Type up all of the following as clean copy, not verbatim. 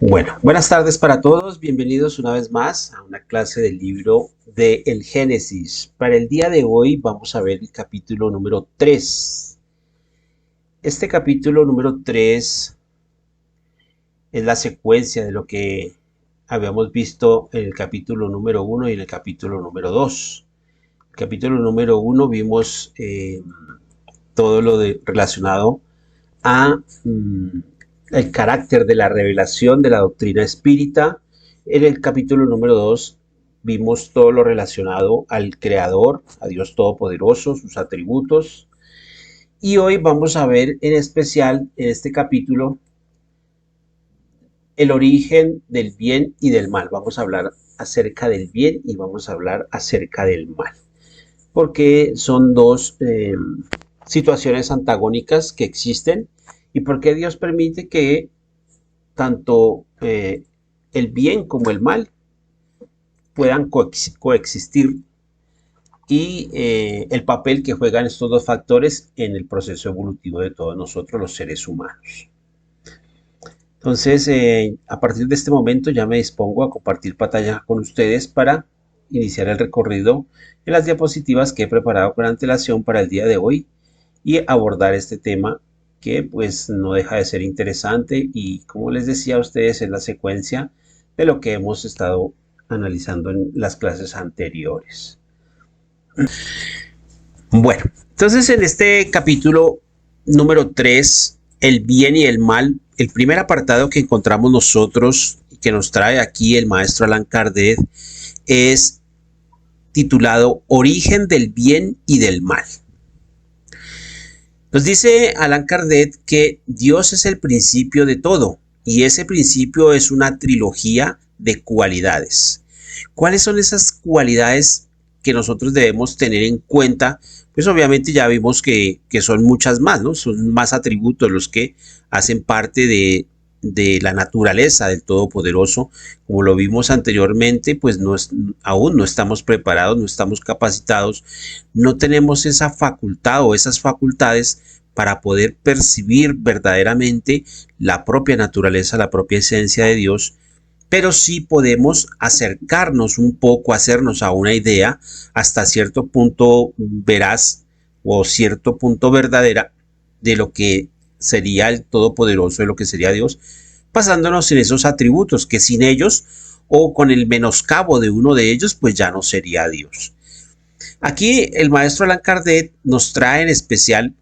Bueno, buenas tardes para todos. Bienvenidos una vez más a una clase del libro de El Génesis. Para el día de hoy vamos a ver el capítulo número 3. Este capítulo número 3 es la secuencia de lo que habíamos visto en el capítulo número 1 y en el capítulo número 2. El capítulo número 1 vimos todo relacionado a el carácter de la revelación de la doctrina espírita. En el capítulo número 2 vimos todo lo relacionado al Creador, a Dios Todopoderoso, sus atributos. Y hoy vamos a ver en especial en este capítulo el origen del bien y del mal. Vamos a hablar acerca del bien y vamos a hablar acerca del mal. Porque son dos situaciones antagónicas que existen. ¿Y por qué Dios permite que tanto el bien como el mal puedan coexistir? Y el papel que juegan estos dos factores en el proceso evolutivo de todos nosotros los seres humanos. Entonces, a partir de este momento ya me dispongo a compartir pantalla con ustedes para iniciar el recorrido en las diapositivas que he preparado con antelación para el día de hoy y abordar este tema que pues no deja de ser interesante y, como les decía a ustedes, es la secuencia de lo que hemos estado analizando en las clases anteriores. Bueno, entonces en este capítulo número 3, el bien y el mal, el primer apartado que encontramos nosotros y que nos trae aquí el maestro Allan Kardec es titulado Origen del bien y del mal. Nos dice Allan Kardec que Dios es el principio de todo y ese principio es una trilogía de cualidades. ¿Cuáles son esas cualidades que nosotros debemos tener en cuenta? Pues obviamente ya vimos que son muchas más, ¿no? Son más atributos los que hacen parte de la naturaleza del Todopoderoso. Como lo vimos anteriormente, pues aún no estamos preparados, no estamos capacitados, no tenemos esa facultad o esas facultades para poder percibir verdaderamente la propia naturaleza, la propia esencia de Dios, pero sí podemos acercarnos un poco, hacernos a una idea hasta cierto punto veraz o cierto punto verdadera de lo que sería el Todopoderoso, de lo que sería Dios, basándonos en esos atributos que sin ellos o con el menoscabo de uno de ellos, pues ya no sería Dios. Aquí el maestro Allan Kardec nos trae en especial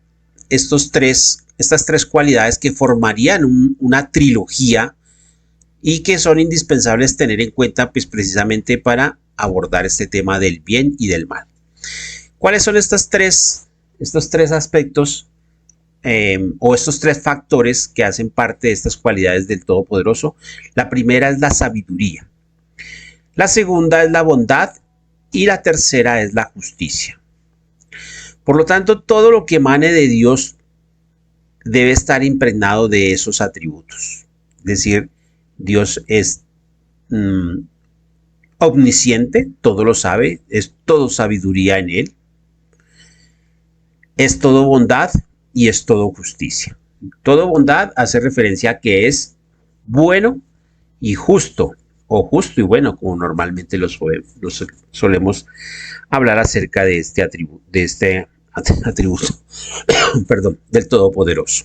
estas tres cualidades que formarían una trilogía y que son indispensables tener en cuenta pues precisamente para abordar este tema del bien y del mal. ¿Cuáles son estos tres aspectos o estos tres factores que hacen parte de estas cualidades del Todopoderoso? La primera es la sabiduría, la segunda es la bondad y la tercera es la justicia. Por lo tanto, todo lo que emane de Dios debe estar impregnado de esos atributos. Es decir, Dios es omnisciente, todo lo sabe, es todo sabiduría en él, es todo bondad y es todo justicia. Todo bondad hace referencia a que es bueno y justo, o justo y bueno, como normalmente los solemos hablar acerca de este atributo, perdón, del Todopoderoso.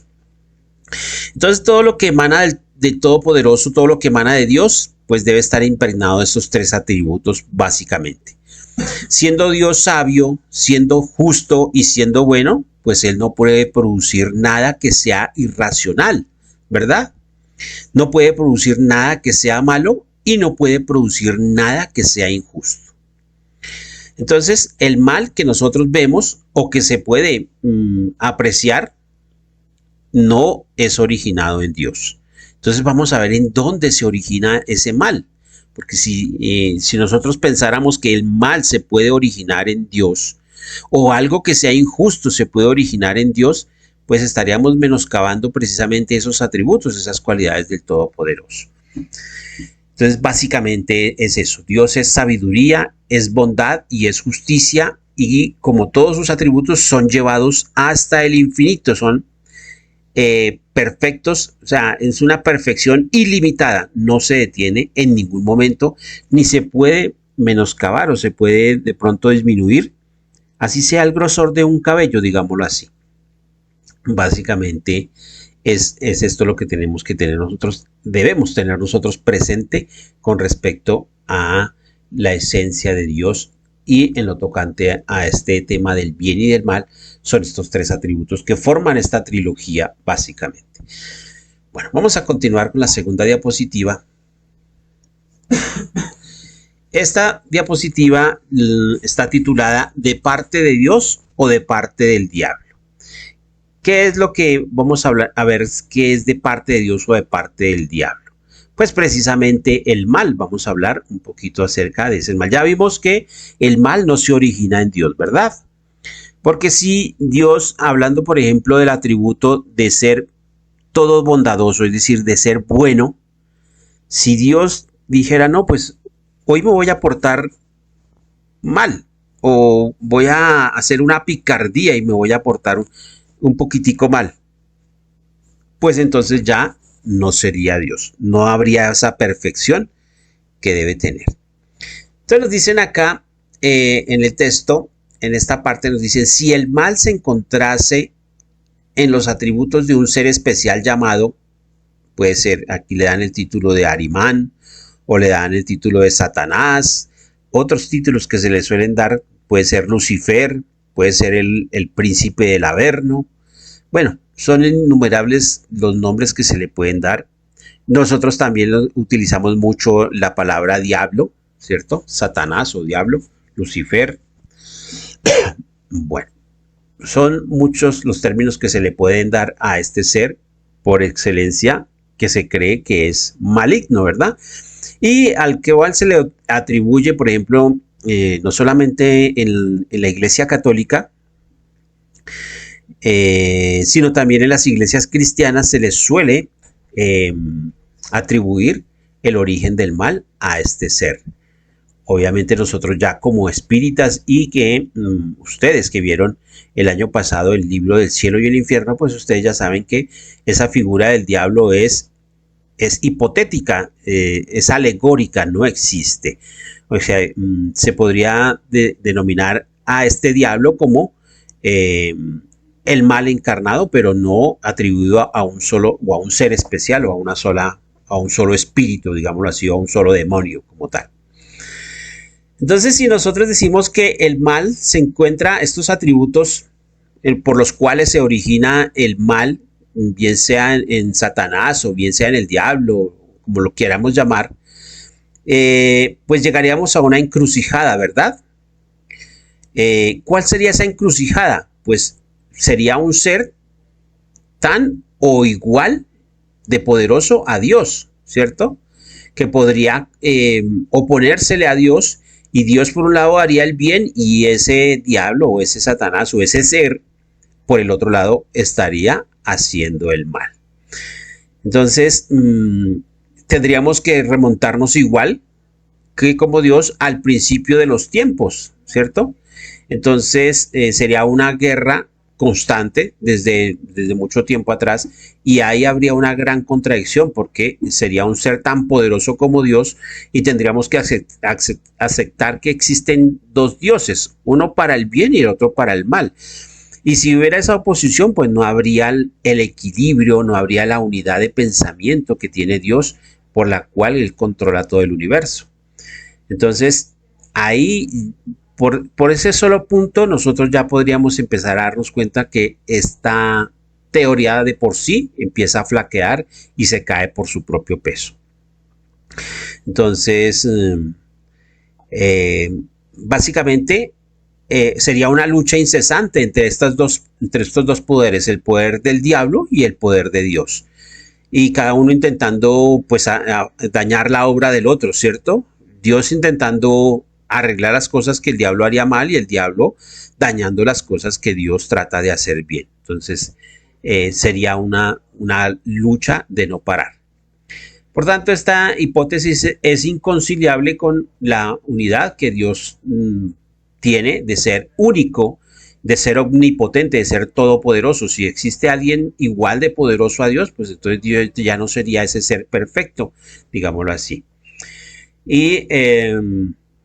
Entonces, todo lo que emana del Todopoderoso, todo lo que emana de Dios, pues debe estar impregnado de estos tres atributos básicamente. Siendo Dios sabio, siendo justo y siendo bueno, pues Él no puede producir nada que sea irracional, ¿verdad? No puede producir nada que sea malo y no puede producir nada que sea injusto. Entonces, el mal que nosotros vemos o que se puede apreciar no es originado en Dios. Entonces vamos a ver en dónde se origina ese mal. Porque si nosotros pensáramos que el mal se puede originar en Dios o algo que sea injusto se puede originar en Dios, pues estaríamos menoscabando precisamente esos atributos, esas cualidades del Todopoderoso. Entonces básicamente es eso. Dios es sabiduría, es bondad y es justicia, y como todos sus atributos son llevados hasta el infinito, son perfectos, o sea, es una perfección ilimitada, no se detiene en ningún momento, ni se puede menoscabar o se puede de pronto disminuir, así sea el grosor de un cabello, digámoslo así. Básicamente es esto lo que tenemos que tener nosotros, debemos tener nosotros presente con respecto a la esencia de Dios y en lo tocante a este tema del bien y del mal, son estos tres atributos que forman esta trilogía básicamente. Bueno, vamos a continuar con la segunda diapositiva. Esta diapositiva está titulada ¿De parte de Dios o de parte del diablo? ¿Qué es lo que vamos a hablar? A ver, ¿qué es de parte de Dios o de parte del diablo? Pues precisamente el mal. Vamos a hablar un poquito acerca de ese mal. Ya vimos que el mal no se origina en Dios, ¿verdad? Porque si Dios, hablando por ejemplo del atributo de ser todo bondadoso, es decir, de ser bueno, si Dios dijera, no, pues hoy me voy a portar mal o voy a hacer una picardía y me voy a portar un poquitico mal, pues entonces ya no sería Dios, no habría esa perfección que debe tener. Entonces nos dicen acá en el texto, en esta parte nos dicen, si el mal se encontrase en los atributos de un ser especial llamado, puede ser, aquí le dan el título de Arimán o le dan el título de Satanás, otros títulos que se le suelen dar, puede ser Lucifer, puede ser el príncipe del Averno. Bueno, son innumerables los nombres que se le pueden dar. Nosotros también utilizamos mucho la palabra diablo, ¿cierto? Satanás o diablo, Lucifer. Bueno, son muchos los términos que se le pueden dar a este ser por excelencia que se cree que es maligno, ¿verdad? Y al que igual se le atribuye, por ejemplo, no solamente en la Iglesia Católica, sino también en las iglesias cristianas se les suele atribuir el origen del mal a este ser. Obviamente nosotros ya como espíritas y que ustedes que vieron el año pasado el libro del cielo y el infierno, pues ustedes ya saben que esa figura del diablo es hipotética, es alegórica, no existe. O sea, se podría denominar a este diablo como el mal encarnado, pero no atribuido a un solo o a un ser especial o a un solo espíritu, digámoslo así, o a un solo demonio como tal. Entonces, si nosotros decimos que el mal se encuentra, estos atributos por los cuales se origina el mal, bien sea en Satanás o bien sea en el diablo, como lo queramos llamar, pues llegaríamos a una encrucijada, ¿verdad? ¿Cuál sería esa encrucijada? Pues sería un ser tan o igual de poderoso a Dios, ¿cierto? Que podría oponérsele a Dios y Dios por un lado haría el bien y ese diablo o ese Satanás o ese ser por el otro lado estaría haciendo el mal. Entonces tendríamos que remontarnos igual que como Dios al principio de los tiempos, ¿cierto? Entonces sería una guerra constante desde mucho tiempo atrás y ahí habría una gran contradicción porque sería un ser tan poderoso como Dios y tendríamos que aceptar que existen dos dioses, uno para el bien y el otro para el mal. Y si hubiera esa oposición, pues no habría el equilibrio, no habría la unidad de pensamiento que tiene Dios por la cual Él controla todo el universo. Entonces, ahí por ese solo punto nosotros ya podríamos empezar a darnos cuenta que esta teoría de por sí empieza a flaquear y se cae por su propio peso. Entonces, básicamente sería una lucha incesante entre estos dos poderes, el poder del diablo y el poder de Dios. Y cada uno intentando pues a dañar la obra del otro, ¿cierto? Dios intentando arreglar las cosas que el diablo haría mal y el diablo dañando las cosas que Dios trata de hacer bien. Entonces sería una lucha de no parar. Por tanto, esta hipótesis es inconciliable con la unidad que Dios tiene de ser único de ser omnipotente, de ser todopoderoso. Si existe alguien igual de poderoso a Dios, pues entonces Dios ya no sería ese ser perfecto, digámoslo así. Y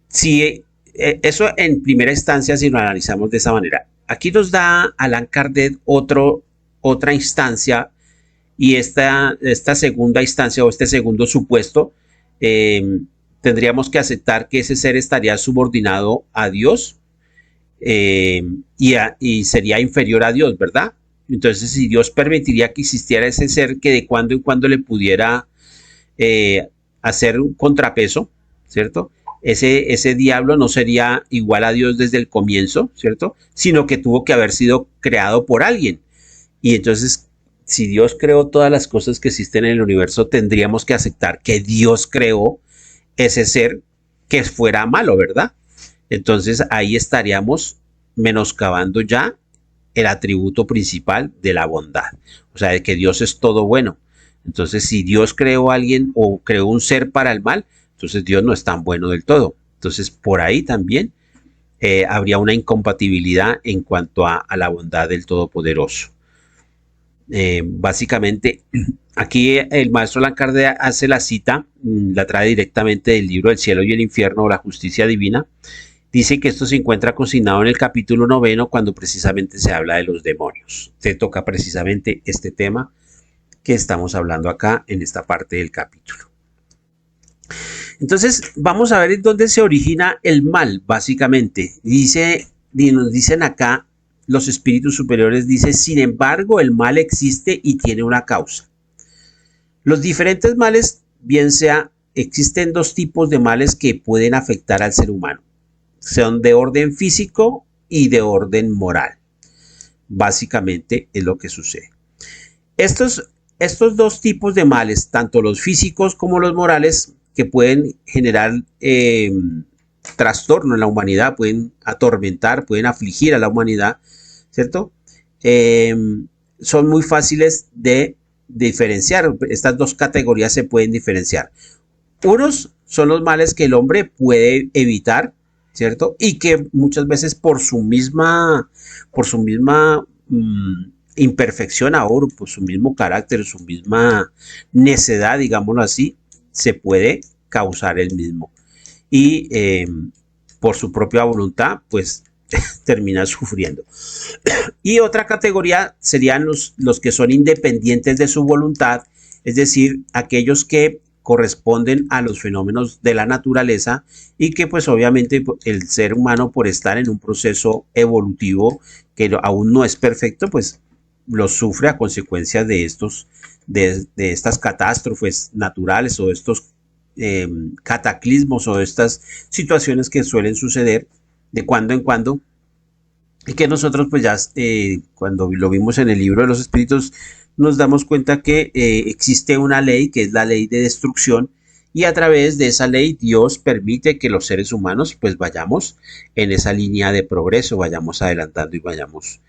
si eso en primera instancia, si lo analizamos de esa manera. Aquí nos da Allan Kardec otra instancia, y esta segunda instancia o este segundo supuesto, tendríamos que aceptar que ese ser estaría subordinado a Dios, y sería inferior a Dios, ¿verdad? Entonces, si Dios permitiría que existiera ese ser que de cuando en cuando le pudiera hacer un contrapeso, ¿cierto? Ese diablo no sería igual a Dios desde el comienzo, ¿cierto? Sino que tuvo que haber sido creado por alguien. Y entonces, si Dios creó todas las cosas que existen en el universo, tendríamos que aceptar que Dios creó ese ser que fuera malo, ¿verdad? Entonces ahí estaríamos menoscabando ya el atributo principal de la bondad, o sea, de que Dios es todo bueno. Entonces, si Dios creó a alguien o creó un ser para el mal, entonces Dios no es tan bueno del todo. Entonces, por ahí también habría una incompatibilidad en cuanto a la bondad del Todopoderoso. Básicamente, aquí el maestro Allan Kardec hace la cita, la trae directamente del libro El cielo y el infierno o la justicia divina. Dice que esto se encuentra consignado en el capítulo 9, cuando precisamente se habla de los demonios. Se toca precisamente este tema que estamos hablando acá en esta parte del capítulo. Entonces, vamos a ver en dónde se origina el mal, básicamente. Nos dicen acá los espíritus superiores, dice, sin embargo, el mal existe y tiene una causa. Los diferentes males, bien sea, existen dos tipos de males que pueden afectar al ser humano. Son de orden físico y de orden moral. Básicamente es lo que sucede. Estos dos tipos de males, tanto los físicos como los morales, que pueden generar trastorno en la humanidad, pueden atormentar, pueden afligir a la humanidad, ¿cierto? Son muy fáciles de diferenciar. Estas dos categorías se pueden diferenciar. Unos son los males que el hombre puede evitar, ¿cierto? Y que muchas veces por su misma imperfección ahora, por su mismo carácter, su misma necedad, digámoslo así, se puede causar el mismo. Y por su propia voluntad, pues termina sufriendo. Y otra categoría serían los que son independientes de su voluntad, es decir, aquellos que corresponden a los fenómenos de la naturaleza y que pues obviamente el ser humano, por estar en un proceso evolutivo que aún no es perfecto, pues lo sufre a consecuencia de estas catástrofes naturales o estos cataclismos o estas situaciones que suelen suceder de cuando en cuando, y que nosotros pues ya cuando lo vimos en el libro de los espíritus nos damos cuenta que existe una ley que es la ley de destrucción, y a través de esa ley Dios permite que los seres humanos pues vayamos en esa línea de progreso, vayamos adelantando y vayamos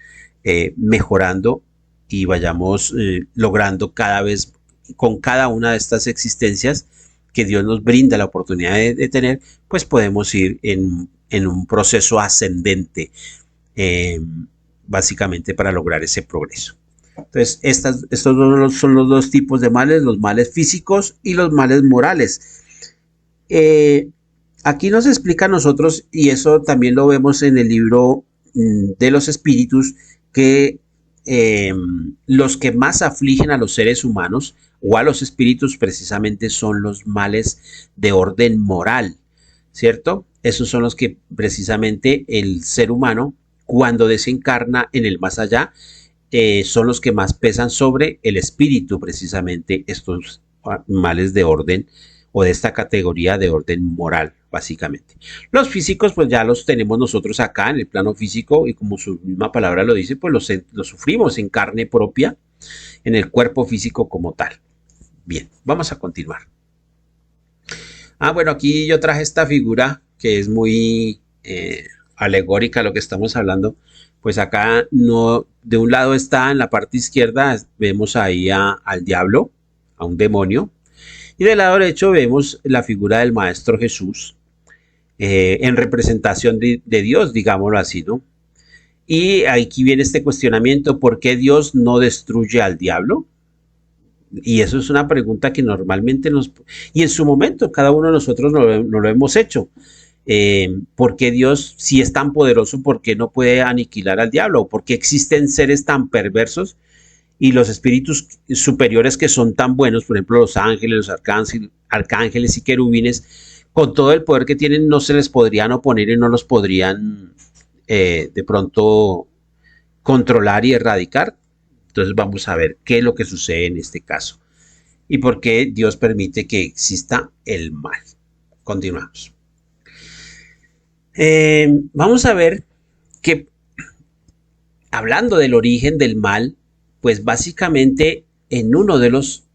mejorando y vayamos logrando cada vez con cada una de estas existencias que Dios nos brinda la oportunidad de tener, pues podemos ir en un proceso ascendente, básicamente para lograr ese progreso. Entonces, estos son los dos tipos de males, los males físicos y los males morales. Aquí nos explica a nosotros, y eso también lo vemos en el libro de los espíritus, que los que más afligen a los seres humanos o a los espíritus precisamente son los males de orden moral, ¿cierto? Esos son los que precisamente el ser humano, cuando desencarna en el más allá, son los que más pesan sobre el espíritu, precisamente estos males de orden o de esta categoría de orden moral, básicamente. Los físicos pues ya los tenemos nosotros acá en el plano físico, y como su misma palabra lo dice, pues los sufrimos en carne propia, en el cuerpo físico como tal. Bien, vamos a continuar. Bueno, aquí yo traje esta figura que es muy alegórica a lo que estamos hablando. Pues acá no, de un lado está en la parte izquierda, vemos ahí al diablo, a un demonio, y del lado derecho vemos la figura del Maestro Jesús, en representación de Dios, digámoslo así, ¿no? Y aquí viene este cuestionamiento: ¿por qué Dios no destruye al diablo? Y eso es una pregunta que normalmente y en su momento cada uno de nosotros no lo hemos hecho. ¿Por qué Dios, si es tan poderoso, por qué no puede aniquilar al diablo? ¿Por qué existen seres tan perversos y los espíritus superiores que son tan buenos, por ejemplo los ángeles, los arcángeles y querubines, con todo el poder que tienen, no se les podrían oponer y no los podrían de pronto controlar y erradicar? Entonces vamos a ver qué es lo que sucede en este caso y por qué Dios permite que exista el mal. Continuamos. Vamos a ver que, hablando del origen del mal, pues básicamente en uno de los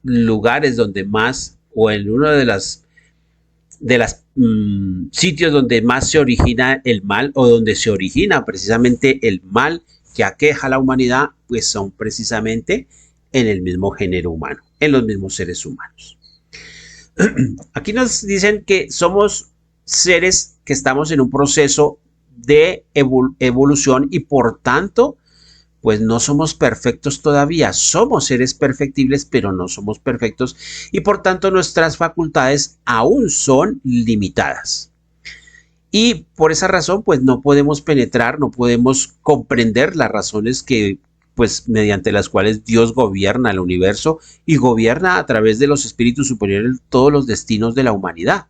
lugares donde más, o en uno de las sitios donde más se origina el mal, o donde se origina precisamente el mal que aqueja a la humanidad, pues son precisamente en el mismo género humano, en los mismos seres humanos. Aquí nos dicen que somos seres que estamos en un proceso de evolución y por tanto, pues no somos perfectos todavía. Somos seres perfectibles, pero no somos perfectos y por tanto nuestras facultades aún son limitadas. Y por esa razón, pues no podemos penetrar, no podemos comprender las razones que, pues mediante las cuales Dios gobierna el universo y gobierna a través de los espíritus superiores todos los destinos de la humanidad.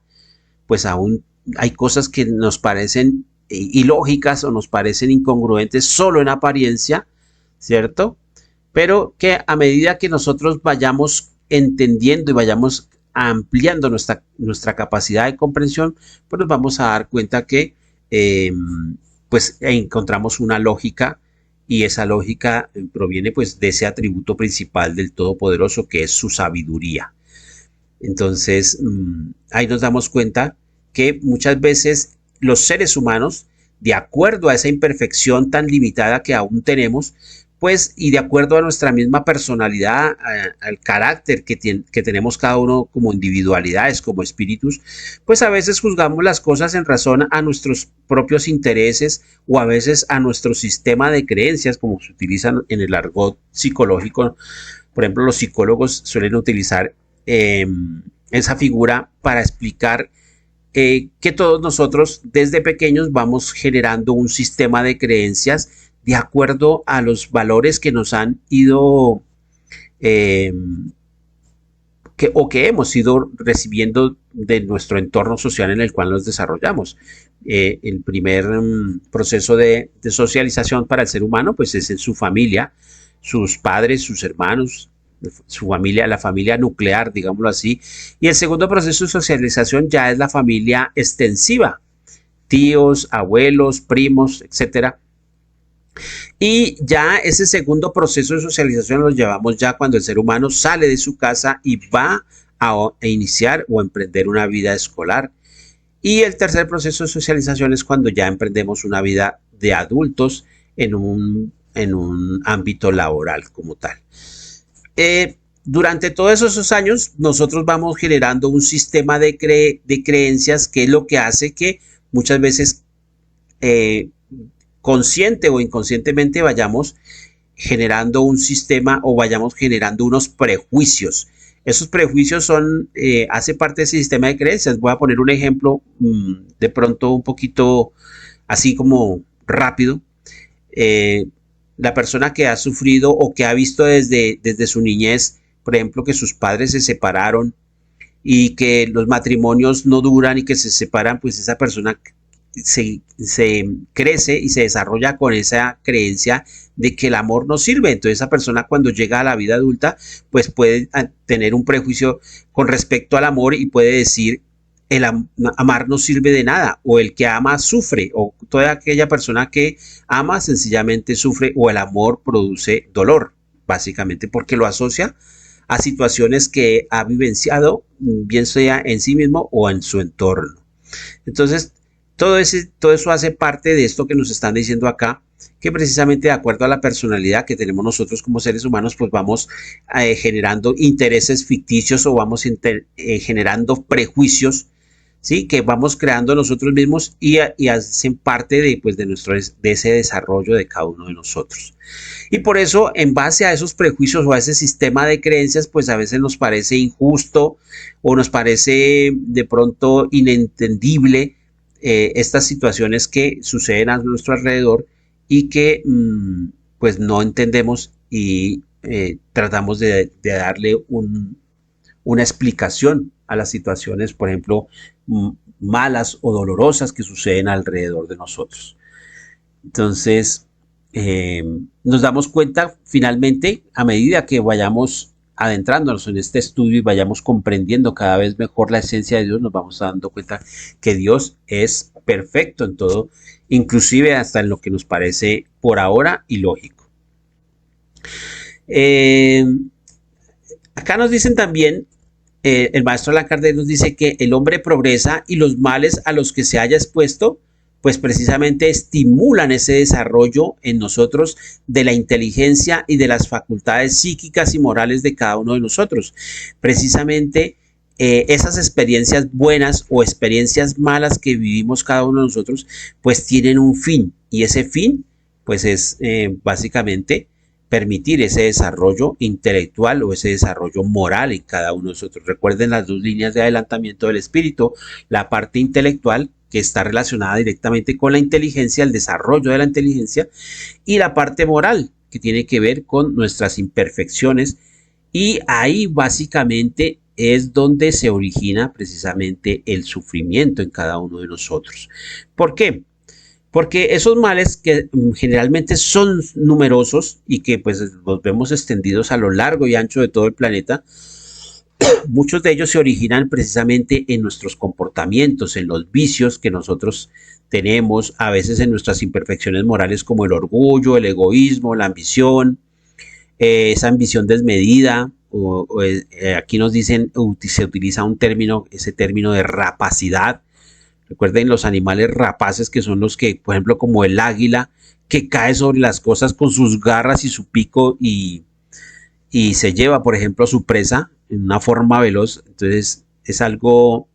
Pues aún hay cosas que nos parecen ilógicas o nos parecen incongruentes solo en apariencia, ¿cierto? Pero que a medida que nosotros vayamos entendiendo y vayamos ampliando nuestra capacidad de comprensión, pues nos vamos a dar cuenta que pues encontramos una lógica, y esa lógica proviene pues de ese atributo principal del Todopoderoso, que es su sabiduría. Entonces ahí nos damos cuenta que muchas veces los seres humanos, de acuerdo a esa imperfección tan limitada que aún tenemos, pues, y de acuerdo a nuestra misma personalidad, al carácter que tenemos cada uno como individualidades, como espíritus, pues a veces juzgamos las cosas en razón a nuestros propios intereses o a veces a nuestro sistema de creencias, como se utilizan en el argot psicológico. Por ejemplo, los psicólogos suelen utilizar esa figura para explicar que todos nosotros desde pequeños vamos generando un sistema de creencias de acuerdo a los valores que nos han ido que hemos ido recibiendo de nuestro entorno social en el cual nos desarrollamos. El primer proceso de socialización para el ser humano pues es en su familia, sus padres, sus hermanos, su familia, la familia nuclear, digámoslo así. Y el segundo proceso de socialización ya es la familia extensiva, tíos, abuelos, primos, etcétera. Y ya ese segundo proceso de socialización lo llevamos ya cuando el ser humano sale de su casa y va a iniciar o emprender una vida escolar. Y el tercer proceso de socialización es cuando ya emprendemos una vida de adultos en un ámbito laboral como tal. Durante todos esos años nosotros vamos generando un sistema de creencias, que es lo que hace que muchas veces consciente o inconscientemente vayamos generando un sistema o vayamos generando unos prejuicios. Esos prejuicios hace parte de ese sistema de creencias. Voy a poner un ejemplo de pronto un poquito así como rápido. La persona que ha sufrido o que ha visto desde su niñez, por ejemplo, que sus padres se separaron y que los matrimonios no duran y que se separan, pues esa persona se crece y se desarrolla con esa creencia de que el amor no sirve. Entonces esa persona, cuando llega a la vida adulta, pues puede tener un prejuicio con respecto al amor y puede decir: amar no sirve de nada, o el que ama sufre, o toda aquella persona que ama sencillamente sufre, o el amor produce dolor, básicamente porque lo asocia a situaciones que ha vivenciado, bien sea en sí mismo o en su entorno. Entonces todo eso hace parte de esto que nos están diciendo acá, que precisamente de acuerdo a la personalidad que tenemos nosotros como seres humanos, pues vamos generando intereses ficticios o vamos generando prejuicios, ¿sí? Que vamos creando nosotros mismos y hacen parte de, pues, de ese desarrollo de cada uno de nosotros. Y por eso, en base a esos prejuicios o a ese sistema de creencias, pues a veces nos parece injusto o nos parece de pronto inentendible estas situaciones que suceden a nuestro alrededor y que pues no entendemos y tratamos de darle una explicación a las situaciones, por ejemplo, malas o dolorosas que suceden alrededor de nosotros. Entonces, nos damos cuenta finalmente a medida que vayamos adentrándonos en este estudio y vayamos comprendiendo cada vez mejor la esencia de Dios, nos vamos dando cuenta que Dios es perfecto en todo, inclusive hasta en lo que nos parece por ahora ilógico. Acá nos dicen también, el maestro Allan Kardec nos dice que el hombre progresa y los males a los que se haya expuesto pues precisamente estimulan ese desarrollo en nosotros de la inteligencia y de las facultades psíquicas y morales de cada uno de nosotros. Precisamente esas experiencias buenas o experiencias malas que vivimos cada uno de nosotros, pues tienen un fin, y ese fin pues es básicamente permitir ese desarrollo intelectual o ese desarrollo moral en cada uno de nosotros. Recuerden las dos líneas de adelantamiento del espíritu, la parte intelectual, que está relacionada directamente con la inteligencia, el desarrollo de la inteligencia, y la parte moral, que tiene que ver con nuestras imperfecciones, y ahí básicamente es donde se origina precisamente el sufrimiento en cada uno de nosotros. ¿Por qué? Porque esos males que generalmente son numerosos y que pues los vemos extendidos a lo largo y ancho de todo el planeta, muchos de ellos se originan precisamente en nuestros comportamientos, en los vicios que nosotros tenemos, a veces en nuestras imperfecciones morales como el orgullo, el egoísmo, la ambición, esa ambición desmedida, aquí nos dicen, se utiliza un término, ese término de rapacidad. Recuerden los animales rapaces que son los que, por ejemplo, como el águila, que cae sobre las cosas con sus garras y su pico y se lleva, por ejemplo, a su presa en una forma veloz. Entonces es algo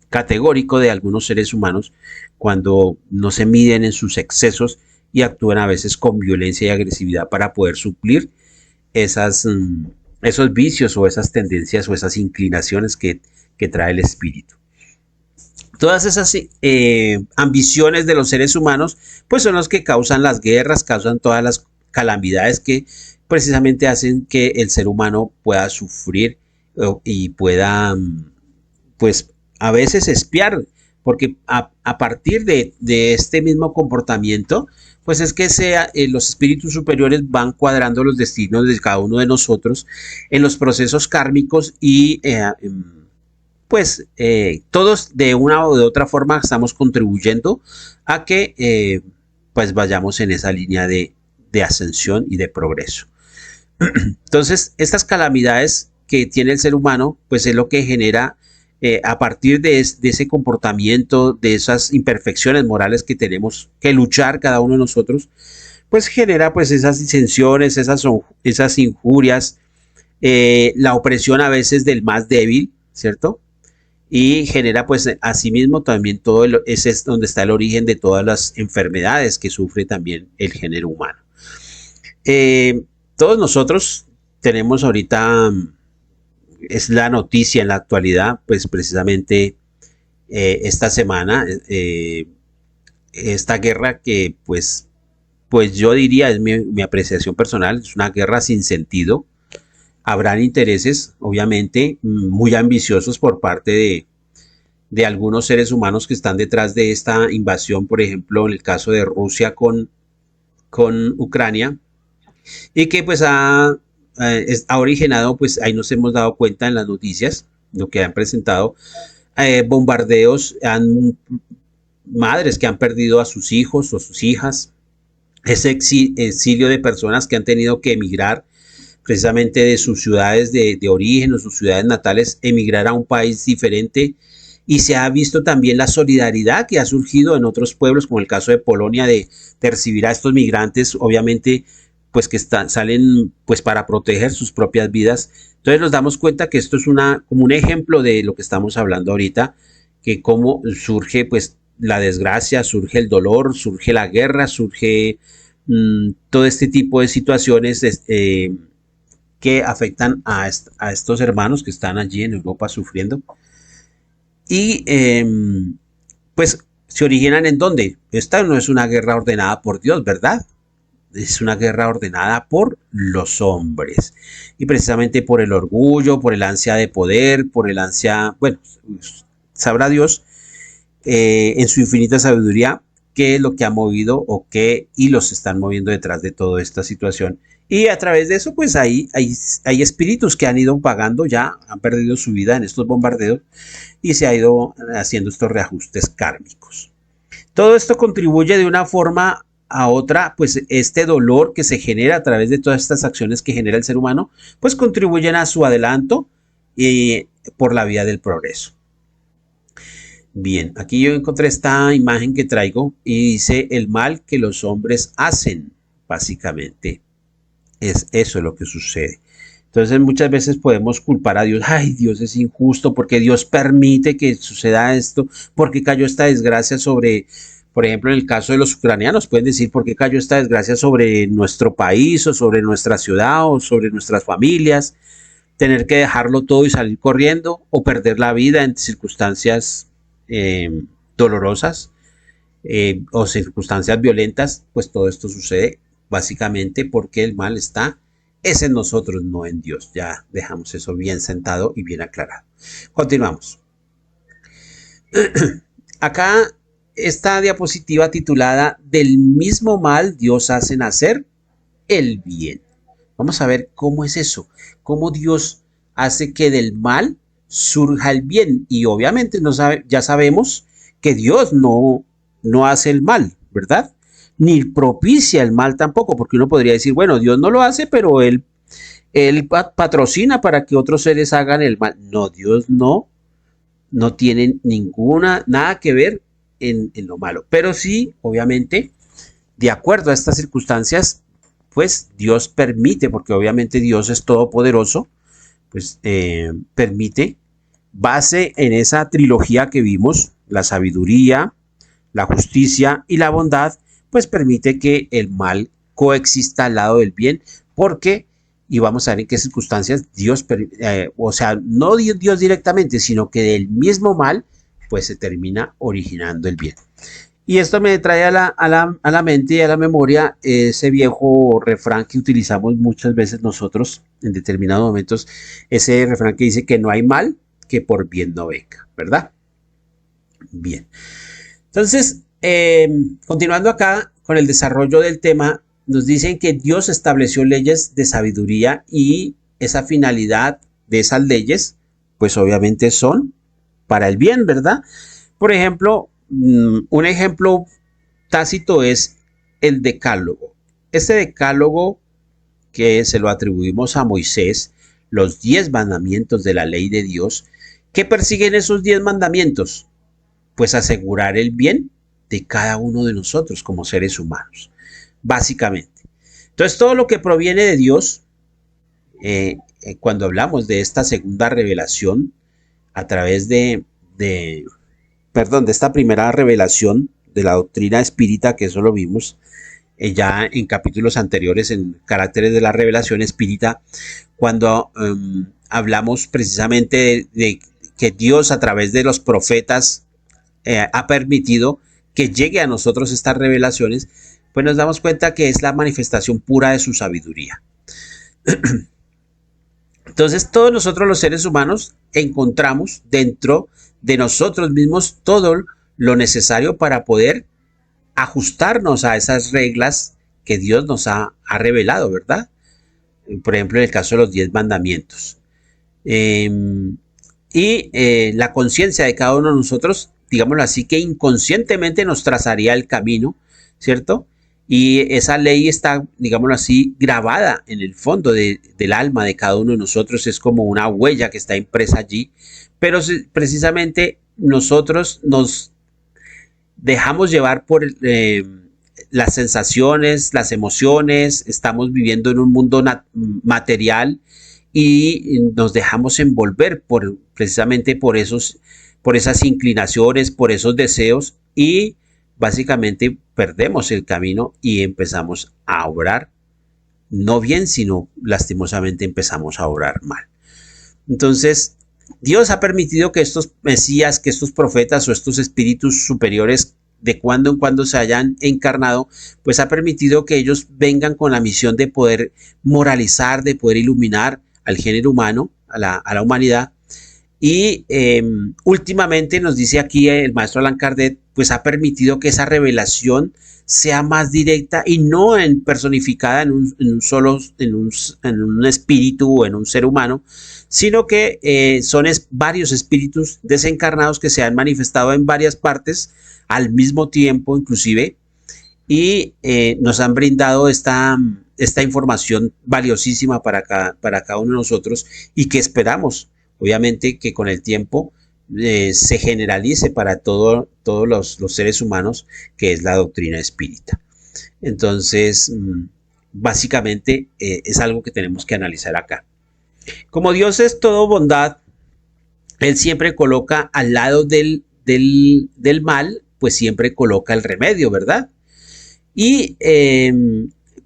categórico de algunos seres humanos cuando no se miden en sus excesos y actúan a veces con violencia y agresividad para poder suplir esos vicios o esas tendencias o esas inclinaciones que trae el espíritu. Todas esas ambiciones de los seres humanos pues son los que causan las guerras, causan todas las calamidades que precisamente hacen que el ser humano pueda sufrir y pueda pues a veces espiar, porque a partir de este mismo comportamiento pues es que los espíritus superiores van cuadrando los destinos de cada uno de nosotros en los procesos kármicos y pues todos de una o de otra forma estamos contribuyendo a que pues vayamos en esa línea de ascensión y de progreso. Entonces, estas calamidades que tiene el ser humano, pues es lo que genera a partir de ese comportamiento, de esas imperfecciones morales que tenemos que luchar cada uno de nosotros, pues genera pues esas disensiones, esas injurias, la opresión a veces del más débil, ¿cierto? Y genera pues asimismo también ese es donde está el origen de todas las enfermedades que sufre también el género humano. Todos nosotros tenemos ahorita, es la noticia en la actualidad, pues precisamente esta semana, esta guerra que pues yo diría, es mi apreciación personal, es una guerra sin sentido. Habrán intereses, obviamente, muy ambiciosos por parte de algunos seres humanos que están detrás de esta invasión, por ejemplo, en el caso de Rusia con Ucrania, y que pues ha originado, pues ahí nos hemos dado cuenta en las noticias, lo que han presentado, bombardeos, madres que han perdido a sus hijos o sus hijas, ese exilio de personas que han tenido que emigrar precisamente de sus ciudades de origen o sus ciudades natales, emigrar a un país diferente, y se ha visto también la solidaridad que ha surgido en otros pueblos, como el caso de Polonia, de recibir a estos migrantes, obviamente pues que salen pues para proteger sus propias vidas. Entonces nos damos cuenta que esto es como un ejemplo de lo que estamos hablando ahorita, que cómo surge pues la desgracia, surge el dolor, surge la guerra, surge todo este tipo de situaciones que afectan a estos hermanos que están allí en Europa sufriendo. Y pues se originan en dónde. Esta no es una guerra ordenada por Dios, ¿verdad? Es una guerra ordenada por los hombres. Y precisamente por el orgullo, por el ansia de poder, por el ansia, bueno, sabrá Dios en su infinita sabiduría qué es lo que ha movido o qué hilos se están moviendo detrás de toda esta situación. Y a través de eso, pues hay espíritus que han ido pagando ya, han perdido su vida en estos bombardeos y se ha ido haciendo estos reajustes kármicos. Todo esto contribuye de una forma a otra, pues este dolor que se genera a través de todas estas acciones que genera el ser humano, pues contribuyen a su adelanto por la vía del progreso. Bien, aquí yo encontré esta imagen que traigo y dice el mal que los hombres hacen, básicamente. Es eso lo que sucede. Entonces muchas veces podemos culpar a Dios. Ay, Dios es injusto porque Dios permite que suceda esto, porque cayó esta desgracia sobre, por ejemplo, en el caso de los ucranianos, pueden decir por qué cayó esta desgracia sobre nuestro país o sobre nuestra ciudad o sobre nuestras familias, tener que dejarlo todo y salir corriendo o perder la vida en circunstancias dolorosas o circunstancias violentas, pues todo esto sucede básicamente porque el mal es en nosotros, no en Dios. Ya dejamos eso bien sentado y bien aclarado. Continuamos. Acá esta diapositiva titulada Del mismo mal Dios hace nacer el bien. Vamos a ver cómo es eso, cómo Dios hace que del mal surja el bien. Y obviamente ya sabemos que Dios no hace el mal, ¿verdad? Ni propicia el mal tampoco, porque uno podría decir, bueno, Dios no lo hace, pero él patrocina para que otros seres hagan el mal. No, Dios no tiene nada que ver en lo malo. Pero sí, obviamente, de acuerdo a estas circunstancias, pues Dios permite, porque obviamente Dios es todopoderoso, pues permite, base en esa trilogía que vimos, la sabiduría, la justicia y la bondad, pues permite que el mal coexista al lado del bien, porque, y vamos a ver en qué circunstancias Dios, o sea, no Dios directamente, sino que del mismo mal, pues se termina originando el bien. Y esto me trae a la mente y a la memoria ese viejo refrán que utilizamos muchas veces nosotros en determinados momentos, ese refrán que dice que no hay mal que por bien no venga, ¿verdad? Bien. Entonces, continuando acá con el desarrollo del tema, nos dicen que Dios estableció leyes de sabiduría y esa finalidad de esas leyes, pues obviamente son para el bien, ¿verdad? Por ejemplo, un ejemplo tácito es el decálogo. Este decálogo que se lo atribuimos a Moisés, los 10 mandamientos de la ley de Dios, ¿qué persiguen esos 10 mandamientos? Pues asegurar el bien de cada uno de nosotros como seres humanos, básicamente. Entonces, todo lo que proviene de Dios, cuando hablamos de esta segunda revelación, a través de esta primera revelación de la doctrina espírita, que eso lo vimos ya en capítulos anteriores, en Caracteres de la Revelación Espírita, cuando hablamos precisamente de que Dios a través de los profetas ha permitido que llegue a nosotros estas revelaciones, pues nos damos cuenta que es la manifestación pura de su sabiduría. Entonces, todos nosotros los seres humanos encontramos dentro de nosotros mismos todo lo necesario para poder ajustarnos a esas reglas que Dios nos ha revelado, ¿verdad? Por ejemplo, en el caso de los 10 mandamientos. La conciencia de cada uno de nosotros, digámoslo así, que inconscientemente nos trazaría el camino, ¿cierto? Y esa ley está, digámoslo así, grabada en el fondo del alma de cada uno de nosotros. Es como una huella que está impresa allí. Pero precisamente nosotros nos dejamos llevar por las sensaciones, las emociones. Estamos viviendo en un mundo material y nos dejamos envolver precisamente por por esas inclinaciones, por esos deseos y básicamente perdemos el camino y empezamos a obrar no bien, sino lastimosamente empezamos a obrar mal. Entonces, Dios ha permitido que estos mesías, que estos profetas o estos espíritus superiores de cuando en cuando se hayan encarnado, pues ha permitido que ellos vengan con la misión de poder moralizar, de poder iluminar al género humano, a la humanidad. Y últimamente nos dice aquí el maestro Allan Kardec, pues ha permitido que esa revelación sea más directa y no personificada en un espíritu o en un ser humano, sino que son varios espíritus desencarnados que se han manifestado en varias partes al mismo tiempo inclusive, y nos han brindado esta información valiosísima para cada uno de nosotros y que esperamos, obviamente, que con el tiempo se generalice para todos los seres humanos, que es la doctrina espírita. Entonces, básicamente es algo que tenemos que analizar acá. Como Dios es todo bondad, Él siempre coloca al lado del mal, pues siempre coloca el remedio, ¿verdad? Y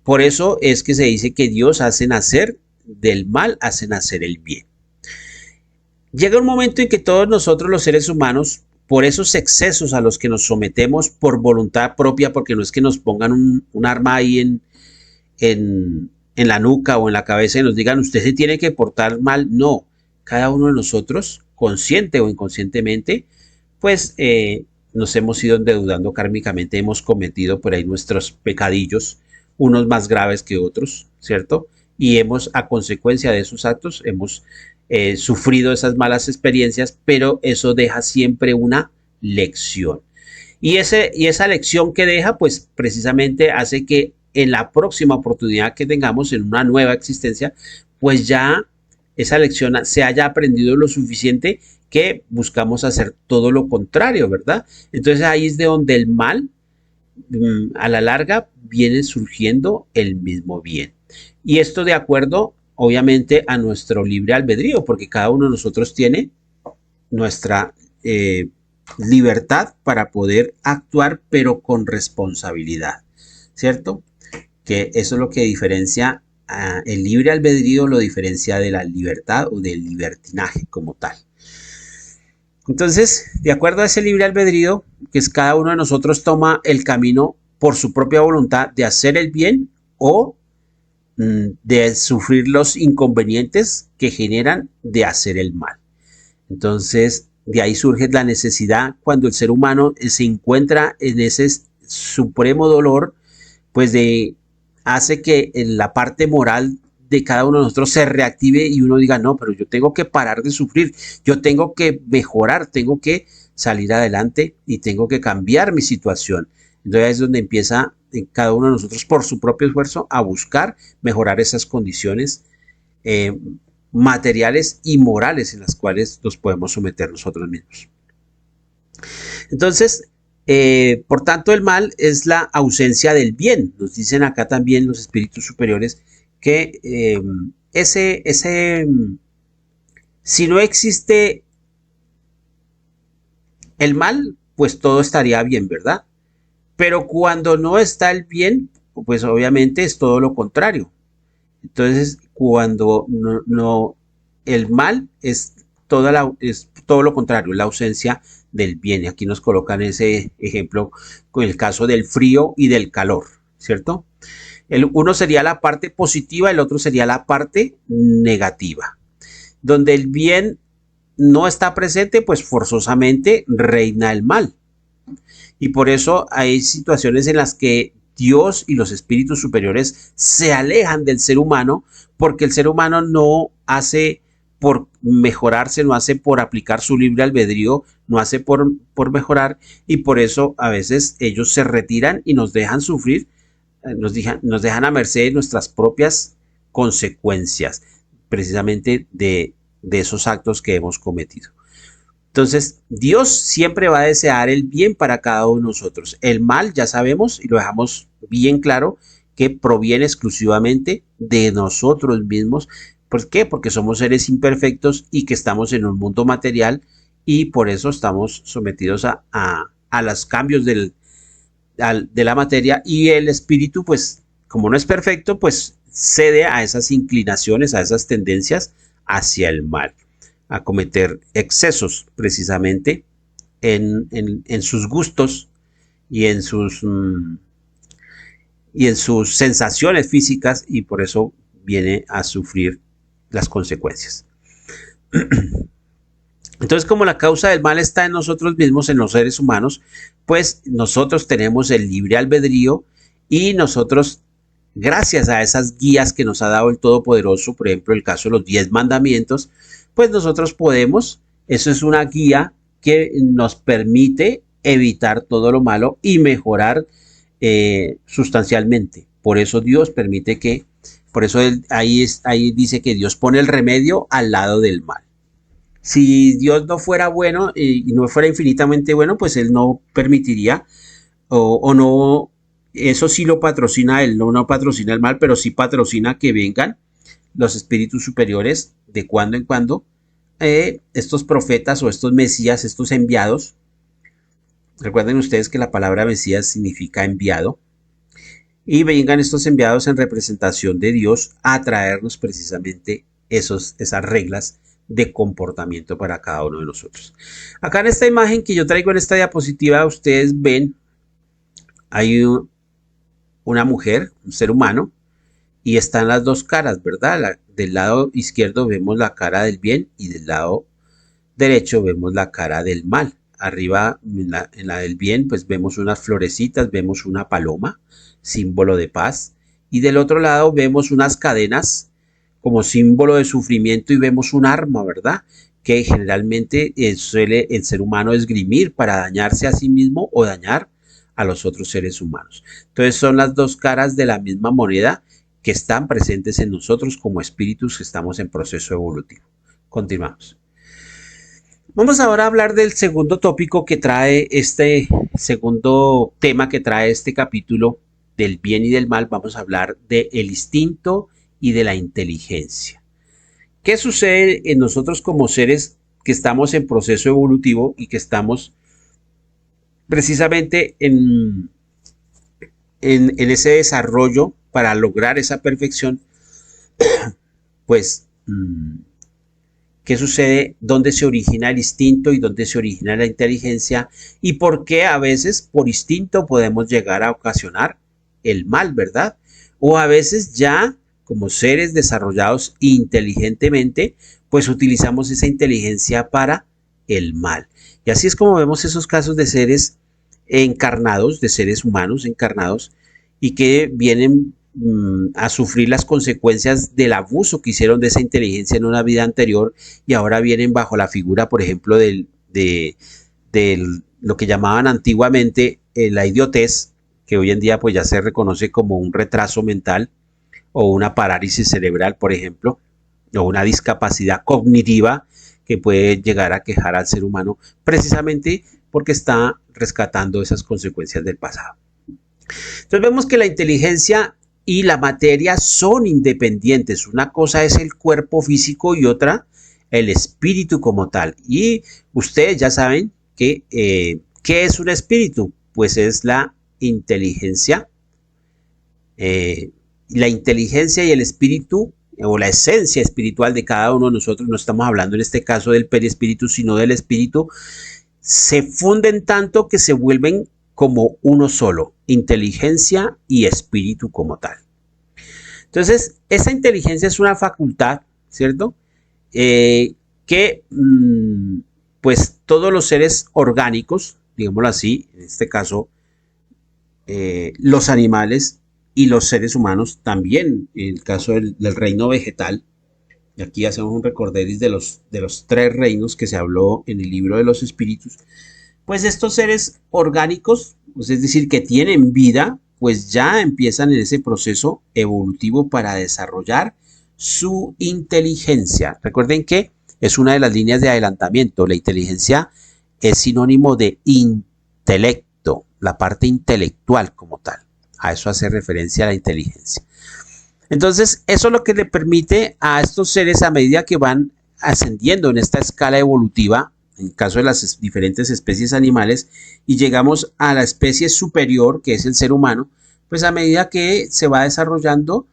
por eso es que se dice que Dios hace nacer del mal, hace nacer el bien. Llega un momento en que todos nosotros los seres humanos, por esos excesos a los que nos sometemos por voluntad propia, porque no es que nos pongan un arma ahí en la nuca o en la cabeza y nos digan usted se tiene que portar mal, no, cada uno de nosotros, consciente o inconscientemente, pues nos hemos ido endeudando kármicamente, hemos cometido por ahí nuestros pecadillos, unos más graves que otros, ¿cierto? Y hemos, a consecuencia de esos actos, hemos sufrido esas malas experiencias, pero eso deja siempre una lección. Y esa lección que deja, pues precisamente hace que en la próxima oportunidad que tengamos en una nueva existencia, pues ya esa lección se haya aprendido lo suficiente que buscamos hacer todo lo contrario, ¿verdad? Entonces ahí es de donde el mal, a la larga, viene surgiendo el mismo bien. Y esto de acuerdo, obviamente, a nuestro libre albedrío, porque cada uno de nosotros tiene nuestra libertad para poder actuar, pero con responsabilidad, ¿cierto? Que eso es lo que diferencia el libre albedrío, lo diferencia de la libertad o del libertinaje como tal. Entonces, de acuerdo a ese libre albedrío, que es cada uno de nosotros toma el camino por su propia voluntad de hacer el bien o de sufrir los inconvenientes que generan de hacer el mal. Entonces, de ahí surge la necesidad cuando el ser humano se encuentra en ese supremo dolor, pues hace que en la parte moral de cada uno de nosotros se reactive y uno diga, no, pero yo tengo que parar de sufrir, yo tengo que mejorar, tengo que salir adelante y tengo que cambiar mi situación. Entonces es donde empieza cada uno de nosotros por su propio esfuerzo a buscar mejorar esas condiciones materiales y morales en las cuales nos podemos someter nosotros mismos. Entonces, por tanto, el mal es la ausencia del bien. Nos dicen acá también los espíritus superiores que si no existe el mal, pues todo estaría bien, ¿verdad? Pero cuando no está el bien, pues obviamente es todo lo contrario. Entonces, cuando el mal es todo lo contrario, la ausencia del bien. Y aquí nos colocan ese ejemplo con el caso del frío y del calor, ¿cierto? Uno sería la parte positiva, el otro sería la parte negativa. Donde el bien no está presente, pues forzosamente reina el mal. Y por eso hay situaciones en las que Dios y los espíritus superiores se alejan del ser humano, porque el ser humano no hace por mejorarse, no hace por aplicar su libre albedrío, no hace por mejorar, y por eso a veces ellos se retiran y nos dejan sufrir, nos dejan a merced de nuestras propias consecuencias, precisamente de esos actos que hemos cometido. Entonces, Dios siempre va a desear el bien para cada uno de nosotros. El mal, ya sabemos, y lo dejamos bien claro, que proviene exclusivamente de nosotros mismos. ¿Por qué? Porque somos seres imperfectos y que estamos en un mundo material y por eso estamos sometidos a los cambios de la materia, y el espíritu, pues como no es perfecto, pues cede a esas inclinaciones, a esas tendencias hacia el mal, a cometer excesos precisamente en sus gustos y y en sus sensaciones físicas, y por eso viene a sufrir las consecuencias. Entonces, como la causa del mal está en nosotros mismos, en los seres humanos, pues nosotros tenemos el libre albedrío, y nosotros, gracias a esas guías que nos ha dado el Todopoderoso, por ejemplo, el caso de los 10 mandamientos, pues nosotros podemos, eso es una guía que nos permite evitar todo lo malo y mejorar sustancialmente. Por eso Dios permite que, por eso ahí dice que Dios pone el remedio al lado del mal. Si Dios no fuera bueno y no fuera infinitamente bueno, pues Él no permitiría o no, eso sí lo patrocina Él, no patrocina el mal, pero sí patrocina que vengan los espíritus superiores de cuando en cuando, estos profetas o estos mesías, estos enviados. Recuerden ustedes que la palabra mesías significa enviado, y vengan estos enviados en representación de Dios a traernos precisamente esas reglas de comportamiento para cada uno de nosotros. Acá en esta imagen que yo traigo en esta diapositiva, ustedes ven, hay una mujer, un ser humano, y están las dos caras, ¿verdad? Del lado izquierdo vemos la cara del bien y del lado derecho vemos la cara del mal. Arriba, en la del bien, pues vemos unas florecitas, vemos una paloma, símbolo de paz, y del otro lado vemos unas cadenas como símbolo de sufrimiento, y vemos un arma, ¿verdad? Que generalmente suele el ser humano esgrimir para dañarse a sí mismo o dañar a los otros seres humanos. Entonces son las dos caras de la misma moneda que están presentes en nosotros como espíritus que estamos en proceso evolutivo. Continuamos. Vamos ahora a hablar del segundo tópico que trae este segundo tema que trae este capítulo del bien y del mal. Vamos a hablar del instinto y de la inteligencia. ¿Qué sucede en nosotros como seres que estamos en proceso evolutivo y que estamos precisamente en ese desarrollo para lograr esa perfección? Pues ¿qué sucede? ¿Dónde se origina el instinto y dónde se origina la inteligencia? ¿Y por qué a veces por instinto podemos llegar a ocasionar el mal, verdad? O a veces ya como seres desarrollados inteligentemente, pues utilizamos esa inteligencia para el mal. Y así es como vemos esos casos de seres encarnados, de seres humanos encarnados, y que vienen a sufrir las consecuencias del abuso que hicieron de esa inteligencia en una vida anterior, y ahora vienen bajo la figura, por ejemplo, de lo que llamaban antiguamente la idiotez, que hoy en día pues ya se reconoce como un retraso mental o una parálisis cerebral, por ejemplo, o una discapacidad cognitiva que puede llegar a quejar al ser humano precisamente porque está rescatando esas consecuencias del pasado. Entonces vemos que la inteligencia y la materia son independientes. Una cosa es el cuerpo físico y otra el espíritu como tal. Y ustedes ya saben que ¿qué es un espíritu? Pues es la inteligencia. La inteligencia y el espíritu o la esencia espiritual de cada uno de nosotros, no estamos hablando en este caso del perispíritu, sino del espíritu, se funden tanto que se vuelven como uno solo, inteligencia y espíritu como tal. Entonces, esa inteligencia es una facultad, ¿cierto? Que pues todos los seres orgánicos, digámoslo así, en este caso, los animales y los seres humanos también, en el caso del reino vegetal, y aquí hacemos un recorderis de los 3 reinos que se habló en el libro de los espíritus. Pues estos seres orgánicos, pues es decir, que tienen vida, pues ya empiezan en ese proceso evolutivo para desarrollar su inteligencia. Recuerden que es una de las líneas de adelantamiento. La inteligencia es sinónimo de intelecto, la parte intelectual como tal. A eso hace referencia la inteligencia. Entonces, eso es lo que le permite a estos seres, a medida que van ascendiendo en esta escala evolutiva, en el caso de las diferentes especies animales, y llegamos a la especie superior, que es el ser humano, pues a medida que se va desarrollando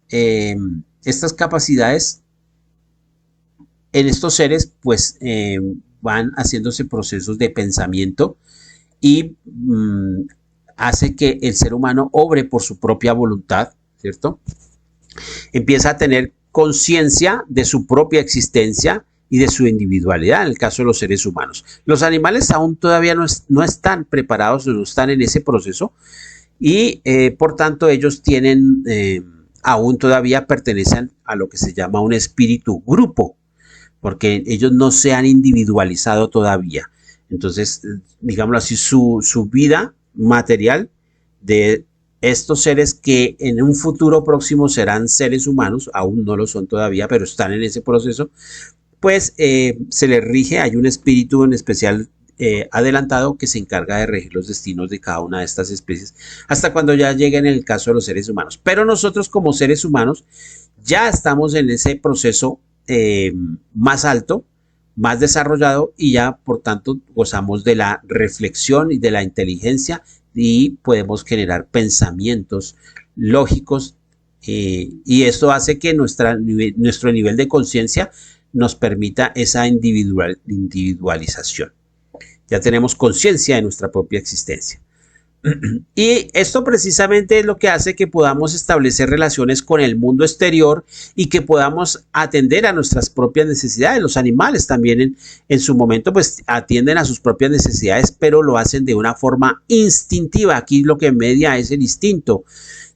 eh, estas capacidades en estos seres, pues van haciéndose procesos de pensamiento y hace que el ser humano obre por su propia voluntad, ¿cierto? Empieza a tener conciencia de su propia existencia y de su individualidad en el caso de los seres humanos. Los animales aún todavía no están preparados, no están en ese proceso y por tanto ellos tienen, aún todavía pertenecen a lo que se llama un espíritu grupo, porque ellos no se han individualizado todavía. Entonces, digámoslo así, su vida material de estos seres que en un futuro próximo serán seres humanos, aún no lo son todavía, pero están en ese proceso, pues se les rige, hay un espíritu en especial adelantado que se encarga de regir los destinos de cada una de estas especies hasta cuando ya lleguen en el caso de los seres humanos. Pero nosotros como seres humanos ya estamos en ese proceso más alto, más desarrollado y ya por tanto gozamos de la reflexión y de la inteligencia y podemos generar pensamientos lógicos y esto hace que nuestro nivel de conciencia nos permita esa individualización. Ya tenemos conciencia de nuestra propia existencia. Y esto precisamente es lo que hace que podamos establecer relaciones con el mundo exterior y que podamos atender a nuestras propias necesidades. Los animales también en su momento pues atienden a sus propias necesidades, pero lo hacen de una forma instintiva. Aquí lo que media es el instinto,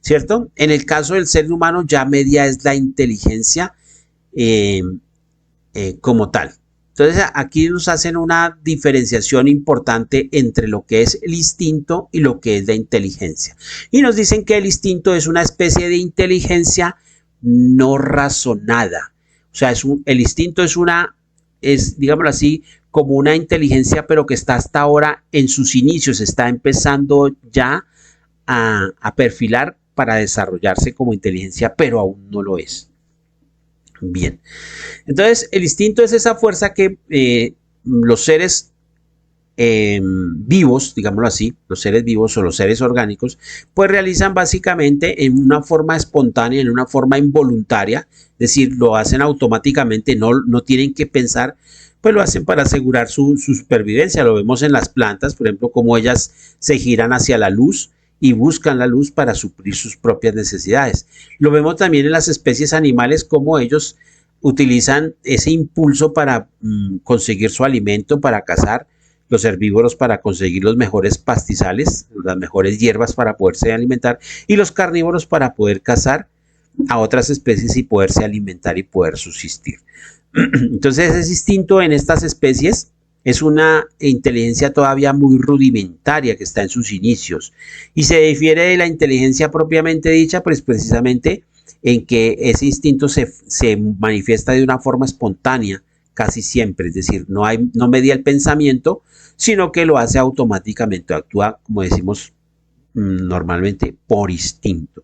¿cierto? En el caso del ser humano ya media es la inteligencia como tal. Entonces aquí nos hacen una diferenciación importante entre lo que es el instinto y lo que es la inteligencia. Y nos dicen que el instinto es una especie de inteligencia no razonada. O sea, el instinto es, digámoslo así, como una inteligencia, pero que está hasta ahora en sus inicios, está empezando ya a perfilar para desarrollarse como inteligencia, pero aún no lo es. Bien, entonces el instinto es esa fuerza que los seres vivos, digámoslo así, los seres vivos o los seres orgánicos, pues realizan básicamente en una forma espontánea, en una forma involuntaria, es decir, lo hacen automáticamente, no tienen que pensar, pues lo hacen para asegurar su supervivencia. Lo vemos en las plantas, por ejemplo, como ellas se giran hacia la luz y buscan la luz para suplir sus propias necesidades. Lo vemos también en las especies animales, como ellos utilizan ese impulso para conseguir su alimento, para cazar, los herbívoros para conseguir los mejores pastizales, las mejores hierbas para poderse alimentar, y los carnívoros para poder cazar a otras especies y poderse alimentar y poder subsistir. Entonces ese instinto en estas especies es una inteligencia todavía muy rudimentaria que está en sus inicios y se difiere de la inteligencia propiamente dicha, pues precisamente en que ese instinto se manifiesta de una forma espontánea casi siempre, es decir, no media el pensamiento, sino que lo hace automáticamente, actúa, como decimos normalmente, por instinto.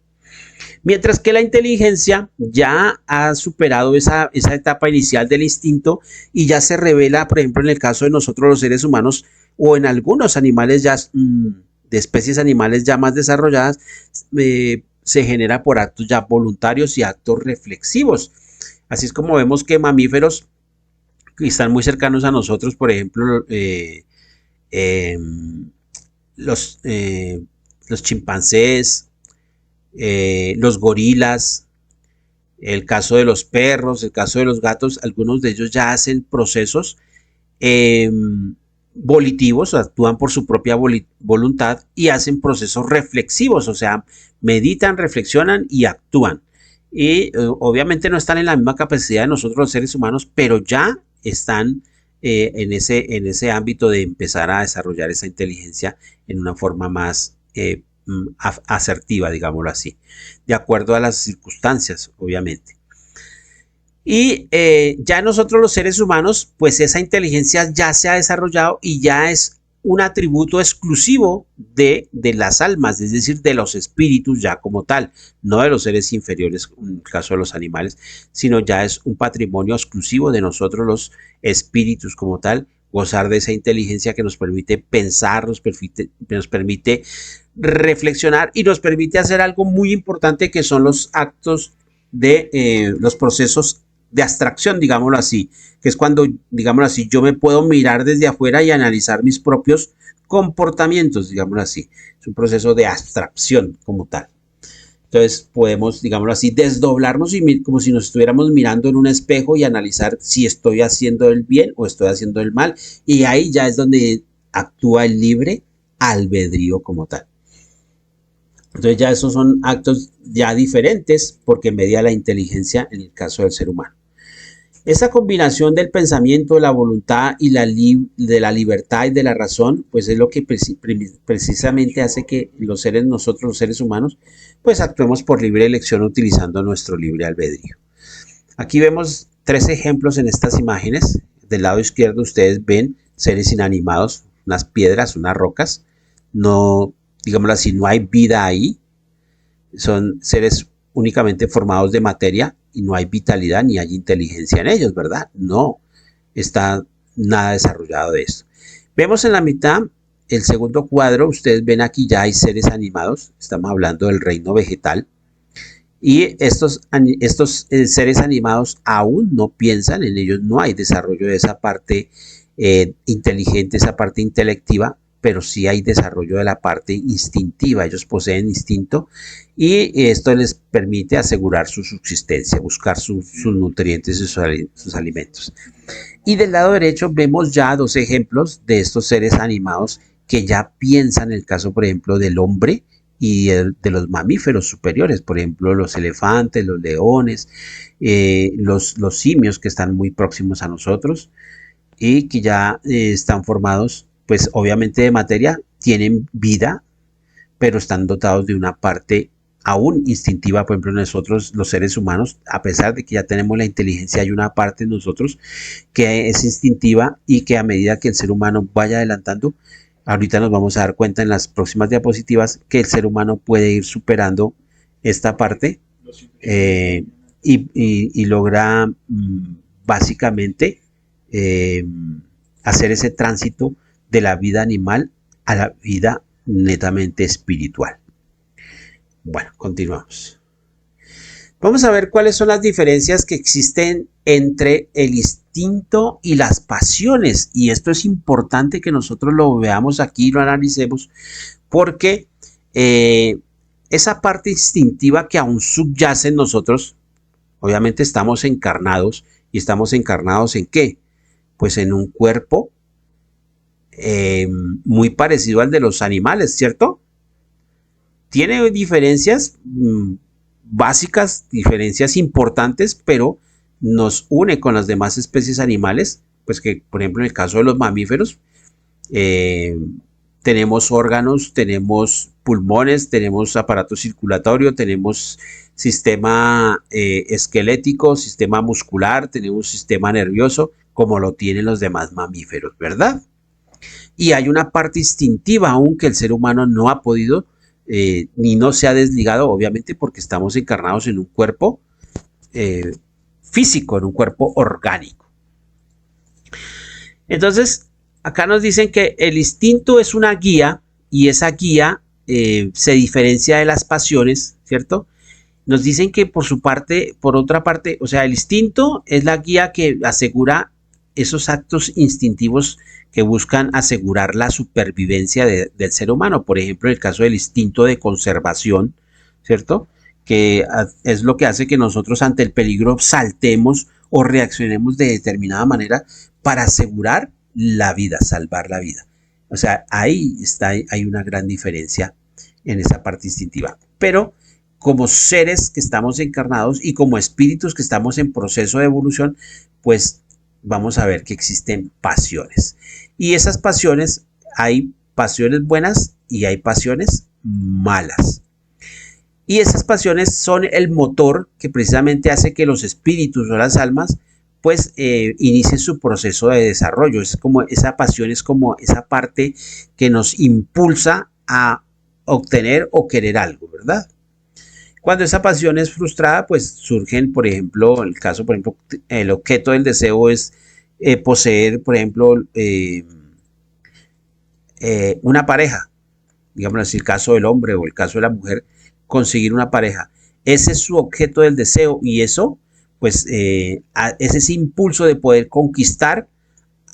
Mientras que la inteligencia ya ha superado esa etapa inicial del instinto y ya se revela, por ejemplo, en el caso de nosotros los seres humanos o en algunos animales ya de especies animales ya más desarrolladas, se genera por actos ya voluntarios y actos reflexivos. Así es como vemos que mamíferos que están muy cercanos a nosotros, por ejemplo, los chimpancés, los gorilas, el caso de los perros, el caso de los gatos, algunos de ellos ya hacen procesos volitivos, actúan por su propia voluntad y hacen procesos reflexivos, o sea, meditan, reflexionan y actúan. Y obviamente no están en la misma capacidad de nosotros los seres humanos, pero ya están en ese ámbito de empezar a desarrollar esa inteligencia en una forma más asertiva, digámoslo así, de acuerdo a las circunstancias, obviamente. Y ya nosotros los seres humanos, pues esa inteligencia ya se ha desarrollado y ya es un atributo exclusivo de las almas, es decir, de los espíritus ya como tal, no de los seres inferiores, en el caso de los animales, sino ya es un patrimonio exclusivo de nosotros los espíritus como tal, gozar de esa inteligencia que nos permite pensar, nos permite reflexionar y nos permite hacer algo muy importante que son los actos de los procesos de abstracción, digámoslo así, que es cuando, digámoslo así, yo me puedo mirar desde afuera y analizar mis propios comportamientos, digámoslo así. Es un proceso de abstracción como tal. Entonces podemos, digámoslo así, desdoblarnos y como si nos estuviéramos mirando en un espejo y analizar si estoy haciendo el bien o estoy haciendo el mal. Y ahí ya es donde actúa el libre albedrío como tal. Entonces ya esos son actos ya diferentes porque media la inteligencia en el caso del ser humano. Esa combinación del pensamiento, de la voluntad y de la libertad y de la razón, pues es lo que precisamente hace que nosotros los seres humanos, pues actuemos por libre elección utilizando nuestro libre albedrío. Aquí vemos 3 ejemplos en estas imágenes. Del lado izquierdo ustedes ven seres inanimados, unas piedras, unas rocas. No, digámoslo así, no hay vida ahí. Son seres únicamente formados de materia y no hay vitalidad ni hay inteligencia en ellos, ¿verdad? No está nada desarrollado de esto. Vemos en la mitad el segundo cuadro, ustedes ven aquí ya hay seres animados, estamos hablando del reino vegetal, y estos seres animados aún no piensan, en ellos no hay desarrollo de esa parte inteligente, esa parte intelectiva, pero sí hay desarrollo de la parte instintiva. Ellos poseen instinto y esto les permite asegurar su subsistencia, buscar sus nutrientes y sus alimentos. Y del lado derecho vemos ya 2 ejemplos de estos seres animados que ya piensan, en el caso por ejemplo del hombre y de los mamíferos superiores, por ejemplo los elefantes, los leones, los simios que están muy próximos a nosotros y que ya están formados pues obviamente de materia, tienen vida, pero están dotados de una parte aún instintiva. Por ejemplo, nosotros los seres humanos, a pesar de que ya tenemos la inteligencia, hay una parte de nosotros que es instintiva y que a medida que el ser humano vaya adelantando, ahorita nos vamos a dar cuenta en las próximas diapositivas que el ser humano puede ir superando esta parte y logra básicamente hacer ese tránsito de la vida animal a la vida netamente espiritual. Bueno, continuamos. Vamos a ver cuáles son las diferencias que existen entre el instinto y las pasiones. Y esto es importante que nosotros lo veamos aquí y lo analicemos porque esa parte instintiva que aún subyace en nosotros, obviamente estamos encarnados. ¿Y estamos encarnados en qué? Pues en un cuerpo muy parecido al de los animales, ¿cierto? Tiene diferencias básicas, diferencias importantes, pero nos une con las demás especies animales, pues que por ejemplo en el caso de los mamíferos, tenemos órganos, tenemos pulmones, tenemos aparato circulatorio, tenemos sistema esquelético, sistema muscular, tenemos sistema nervioso, como lo tienen los demás mamíferos, ¿verdad? Y hay una parte instintiva aún que el ser humano no ha podido ni no se ha desligado, obviamente porque estamos encarnados en un cuerpo físico, en un cuerpo orgánico. Entonces, acá nos dicen que el instinto es una guía y esa guía se diferencia de las pasiones, ¿cierto? Nos dicen que por su parte, por otra parte, o sea, el instinto es la guía que asegura esos actos instintivos que buscan asegurar la supervivencia del ser humano. Por ejemplo, en el caso del instinto de conservación, ¿cierto? Que es lo que hace que nosotros ante el peligro saltemos o reaccionemos de determinada manera para asegurar la vida, salvar la vida. O sea, ahí está, hay una gran diferencia en esa parte instintiva. Pero como seres que estamos encarnados y como espíritus que estamos en proceso de evolución, pues vamos a ver que existen pasiones. Y esas pasiones, hay pasiones buenas y hay pasiones malas. Y esas pasiones son el motor que precisamente hace que los espíritus o las almas pues inicien su proceso de desarrollo. Es como esa pasión, es como esa parte que nos impulsa a obtener o querer algo, ¿verdad? Cuando esa pasión es frustrada, pues surgen, por ejemplo, el caso, por ejemplo, el objeto del deseo es poseer, por ejemplo, una pareja, digamos así, el caso del hombre o el caso de la mujer, conseguir una pareja. Ese es su objeto del deseo y eso, pues, es ese impulso de poder conquistar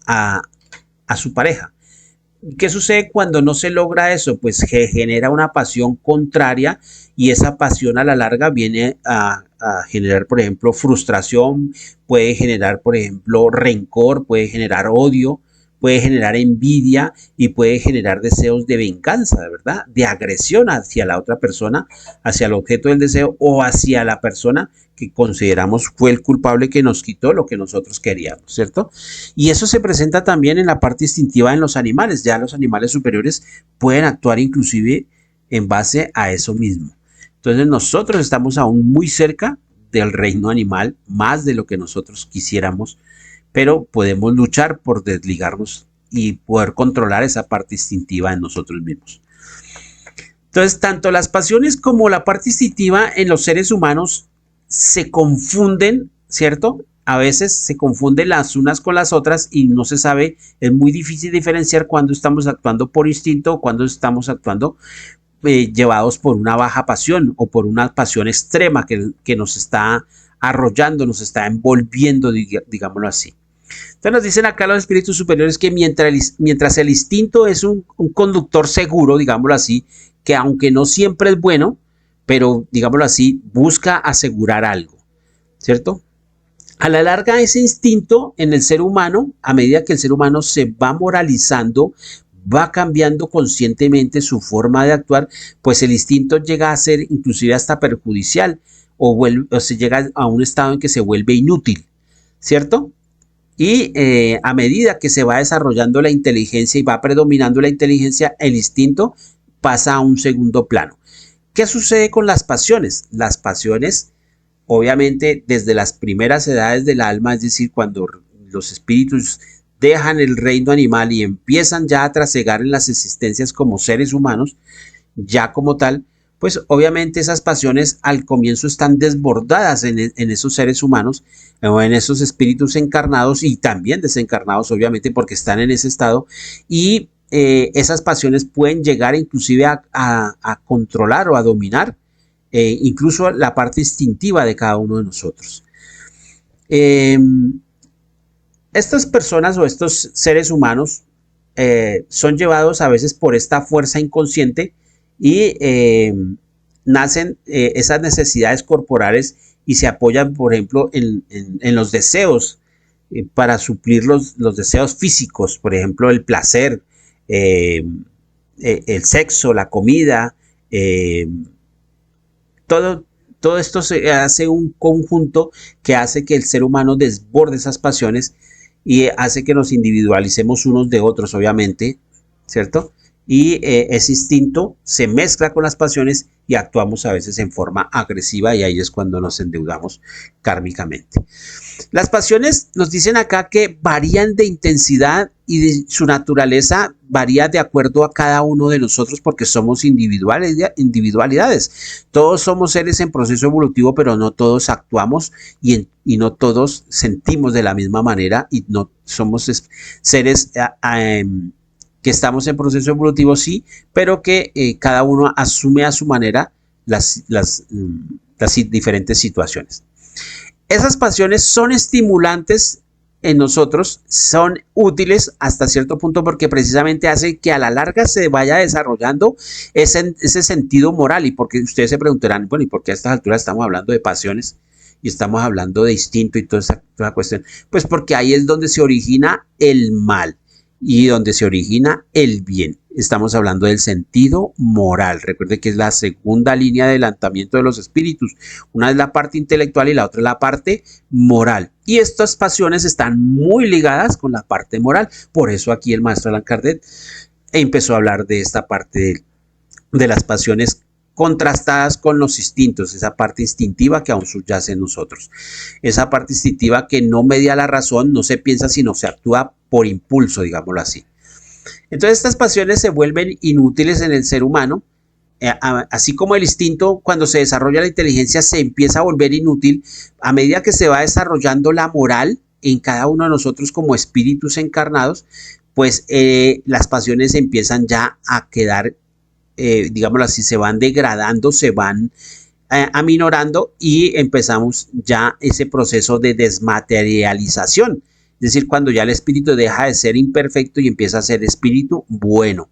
a, a su pareja. ¿Qué sucede cuando no se logra eso? Pues que genera una pasión contraria y esa pasión a la larga viene a generar, por ejemplo, frustración, puede generar, por ejemplo, rencor, puede generar odio, puede generar envidia y puede generar deseos de venganza, de verdad, de agresión hacia la otra persona, hacia el objeto del deseo o hacia la persona que consideramos fue el culpable que nos quitó lo que nosotros queríamos, ¿cierto? Y eso se presenta también en la parte instintiva en los animales. Ya los animales superiores pueden actuar inclusive en base a eso mismo. Entonces nosotros estamos aún muy cerca del reino animal, más de lo que nosotros quisiéramos, pero podemos luchar por desligarnos y poder controlar esa parte instintiva en nosotros mismos. Entonces, tanto las pasiones como la parte instintiva en los seres humanos se confunden, ¿cierto? A veces se confunden las unas con las otras y no se sabe, es muy difícil diferenciar cuando estamos actuando por instinto o cuando estamos actuando llevados por una baja pasión o por una pasión extrema que nos está arrollando, nos está envolviendo, digámoslo así. Entonces nos dicen acá los espíritus superiores que mientras el instinto es un conductor seguro, digámoslo así, que aunque no siempre es bueno, pero digámoslo así, busca asegurar algo, ¿cierto? A la larga ese instinto en el ser humano, a medida que el ser humano se va moralizando, va cambiando conscientemente su forma de actuar, pues el instinto llega a ser inclusive hasta perjudicial o se llega a un estado en que se vuelve inútil, ¿cierto? Y a medida que se va desarrollando la inteligencia y va predominando la inteligencia, el instinto pasa a un segundo plano. ¿Qué sucede con las pasiones? Las pasiones, obviamente, desde las primeras edades del alma, es decir, cuando los espíritus dejan el reino animal y empiezan ya a trasegar en las existencias como seres humanos, ya como tal, pues obviamente esas pasiones al comienzo están desbordadas en esos seres humanos o en esos espíritus encarnados y también desencarnados, obviamente, porque están en ese estado y esas pasiones pueden llegar inclusive a controlar o a dominar incluso la parte instintiva de cada uno de nosotros. Eh, Estas personas o estos seres humanos son llevados a veces por esta fuerza inconsciente y nacen esas necesidades corporales y se apoyan, por ejemplo, en los deseos para suplir los deseos físicos, por ejemplo, el placer, eh, el sexo, la comida, eh, todo, todo esto se hace un conjunto que hace que el ser humano desborde esas pasiones y hace que nos individualicemos unos de otros, obviamente, ¿cierto? Y ese instinto se mezcla con las pasiones y actuamos a veces en forma agresiva y ahí es cuando nos endeudamos kármicamente. Las pasiones nos dicen acá que varían de intensidad y de su naturaleza varía de acuerdo a cada uno de nosotros porque somos individualidades. Todos somos seres en proceso evolutivo, pero no todos actuamos y no todos sentimos de la misma manera y no somos seres que estamos en proceso evolutivo, sí, pero que cada uno asume a su manera las diferentes situaciones. Esas pasiones son estimulantes en nosotros, son útiles hasta cierto punto porque precisamente hace que a la larga se vaya desarrollando ese sentido moral y porque ustedes se preguntarán, bueno, ¿y por qué a estas alturas estamos hablando de pasiones y estamos hablando de instinto y toda esa cuestión? Pues porque ahí es donde se origina el mal y donde se origina el bien. Estamos hablando del sentido moral. Recuerde que es la segunda línea de adelantamiento de los espíritus. Una es la parte intelectual y la otra es la parte moral. Y estas pasiones están muy ligadas con la parte moral. Por eso aquí el maestro Allan Kardec empezó a hablar de esta parte de las pasiones contrastadas con los instintos, esa parte instintiva que aún subyace en nosotros. Esa parte instintiva que no media la razón, no se piensa, sino se actúa por impulso, digámoslo así. Entonces estas pasiones se vuelven inútiles en el ser humano, así como el instinto cuando se desarrolla la inteligencia se empieza a volver inútil a medida que se va desarrollando la moral en cada uno de nosotros como espíritus encarnados, pues las pasiones empiezan ya a quedar, digámoslo así, se van degradando, se van aminorando y empezamos ya ese proceso de desmaterialización. Es decir, cuando ya el espíritu deja de ser imperfecto y empieza a ser espíritu bueno.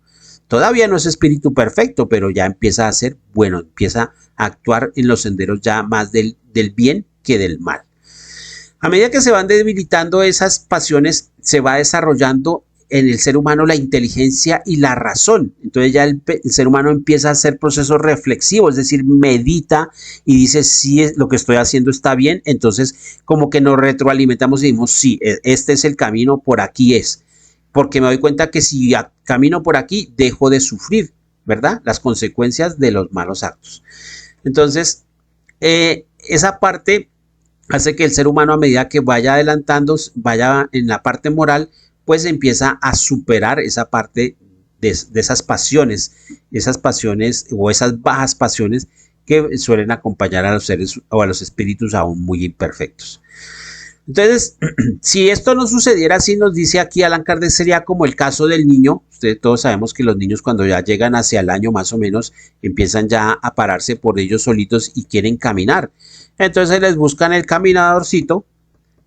Todavía no es espíritu perfecto, pero ya empieza a ser bueno, empieza a actuar en los senderos ya más del bien que del mal. A medida que se van debilitando esas pasiones, se va desarrollando en el ser humano la inteligencia y la razón. Entonces ya el ser humano empieza a hacer procesos reflexivos, es decir, medita y dice si lo que estoy haciendo está bien. Entonces como que nos retroalimentamos y decimos sí, este es el camino, por aquí es. Porque me doy cuenta que si camino por aquí, dejo de sufrir, ¿verdad? Las consecuencias de los malos actos. Entonces, esa parte hace que el ser humano, a medida que vaya adelantando, vaya en la parte moral, pues empieza a superar esa parte de esas pasiones o esas bajas pasiones que suelen acompañar a los seres o a los espíritus aún muy imperfectos. Entonces, si esto no sucediera así, nos dice aquí Allan Kardec, sería como el caso del niño. Ustedes todos sabemos que los niños cuando ya llegan hacia el año más o menos, empiezan ya a pararse por ellos solitos y quieren caminar. Entonces les buscan el caminadorcito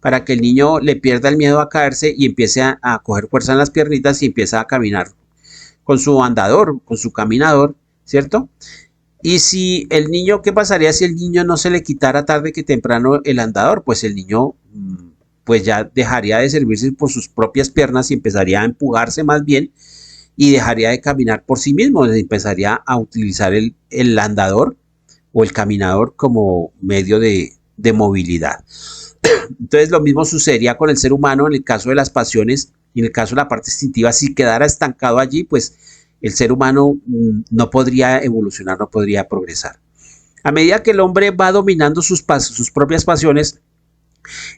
para que el niño le pierda el miedo a caerse y empiece a coger fuerza en las piernitas y empieza a caminar con su andador, con su caminador, ¿cierto? Y si el niño, ¿qué pasaría si el niño no se le quitara tarde que temprano el andador? Pues el niño pues ya dejaría de servirse por sus propias piernas y empezaría a empujarse más bien y dejaría de caminar por sí mismo, empezaría a utilizar el andador o el caminador como medio de movilidad. Entonces lo mismo sucedería con el ser humano en el caso de las pasiones y en el caso de la parte instintiva. Si quedara estancado allí, pues el ser humano no podría evolucionar, no podría progresar. A medida que el hombre va dominando sus propias pasiones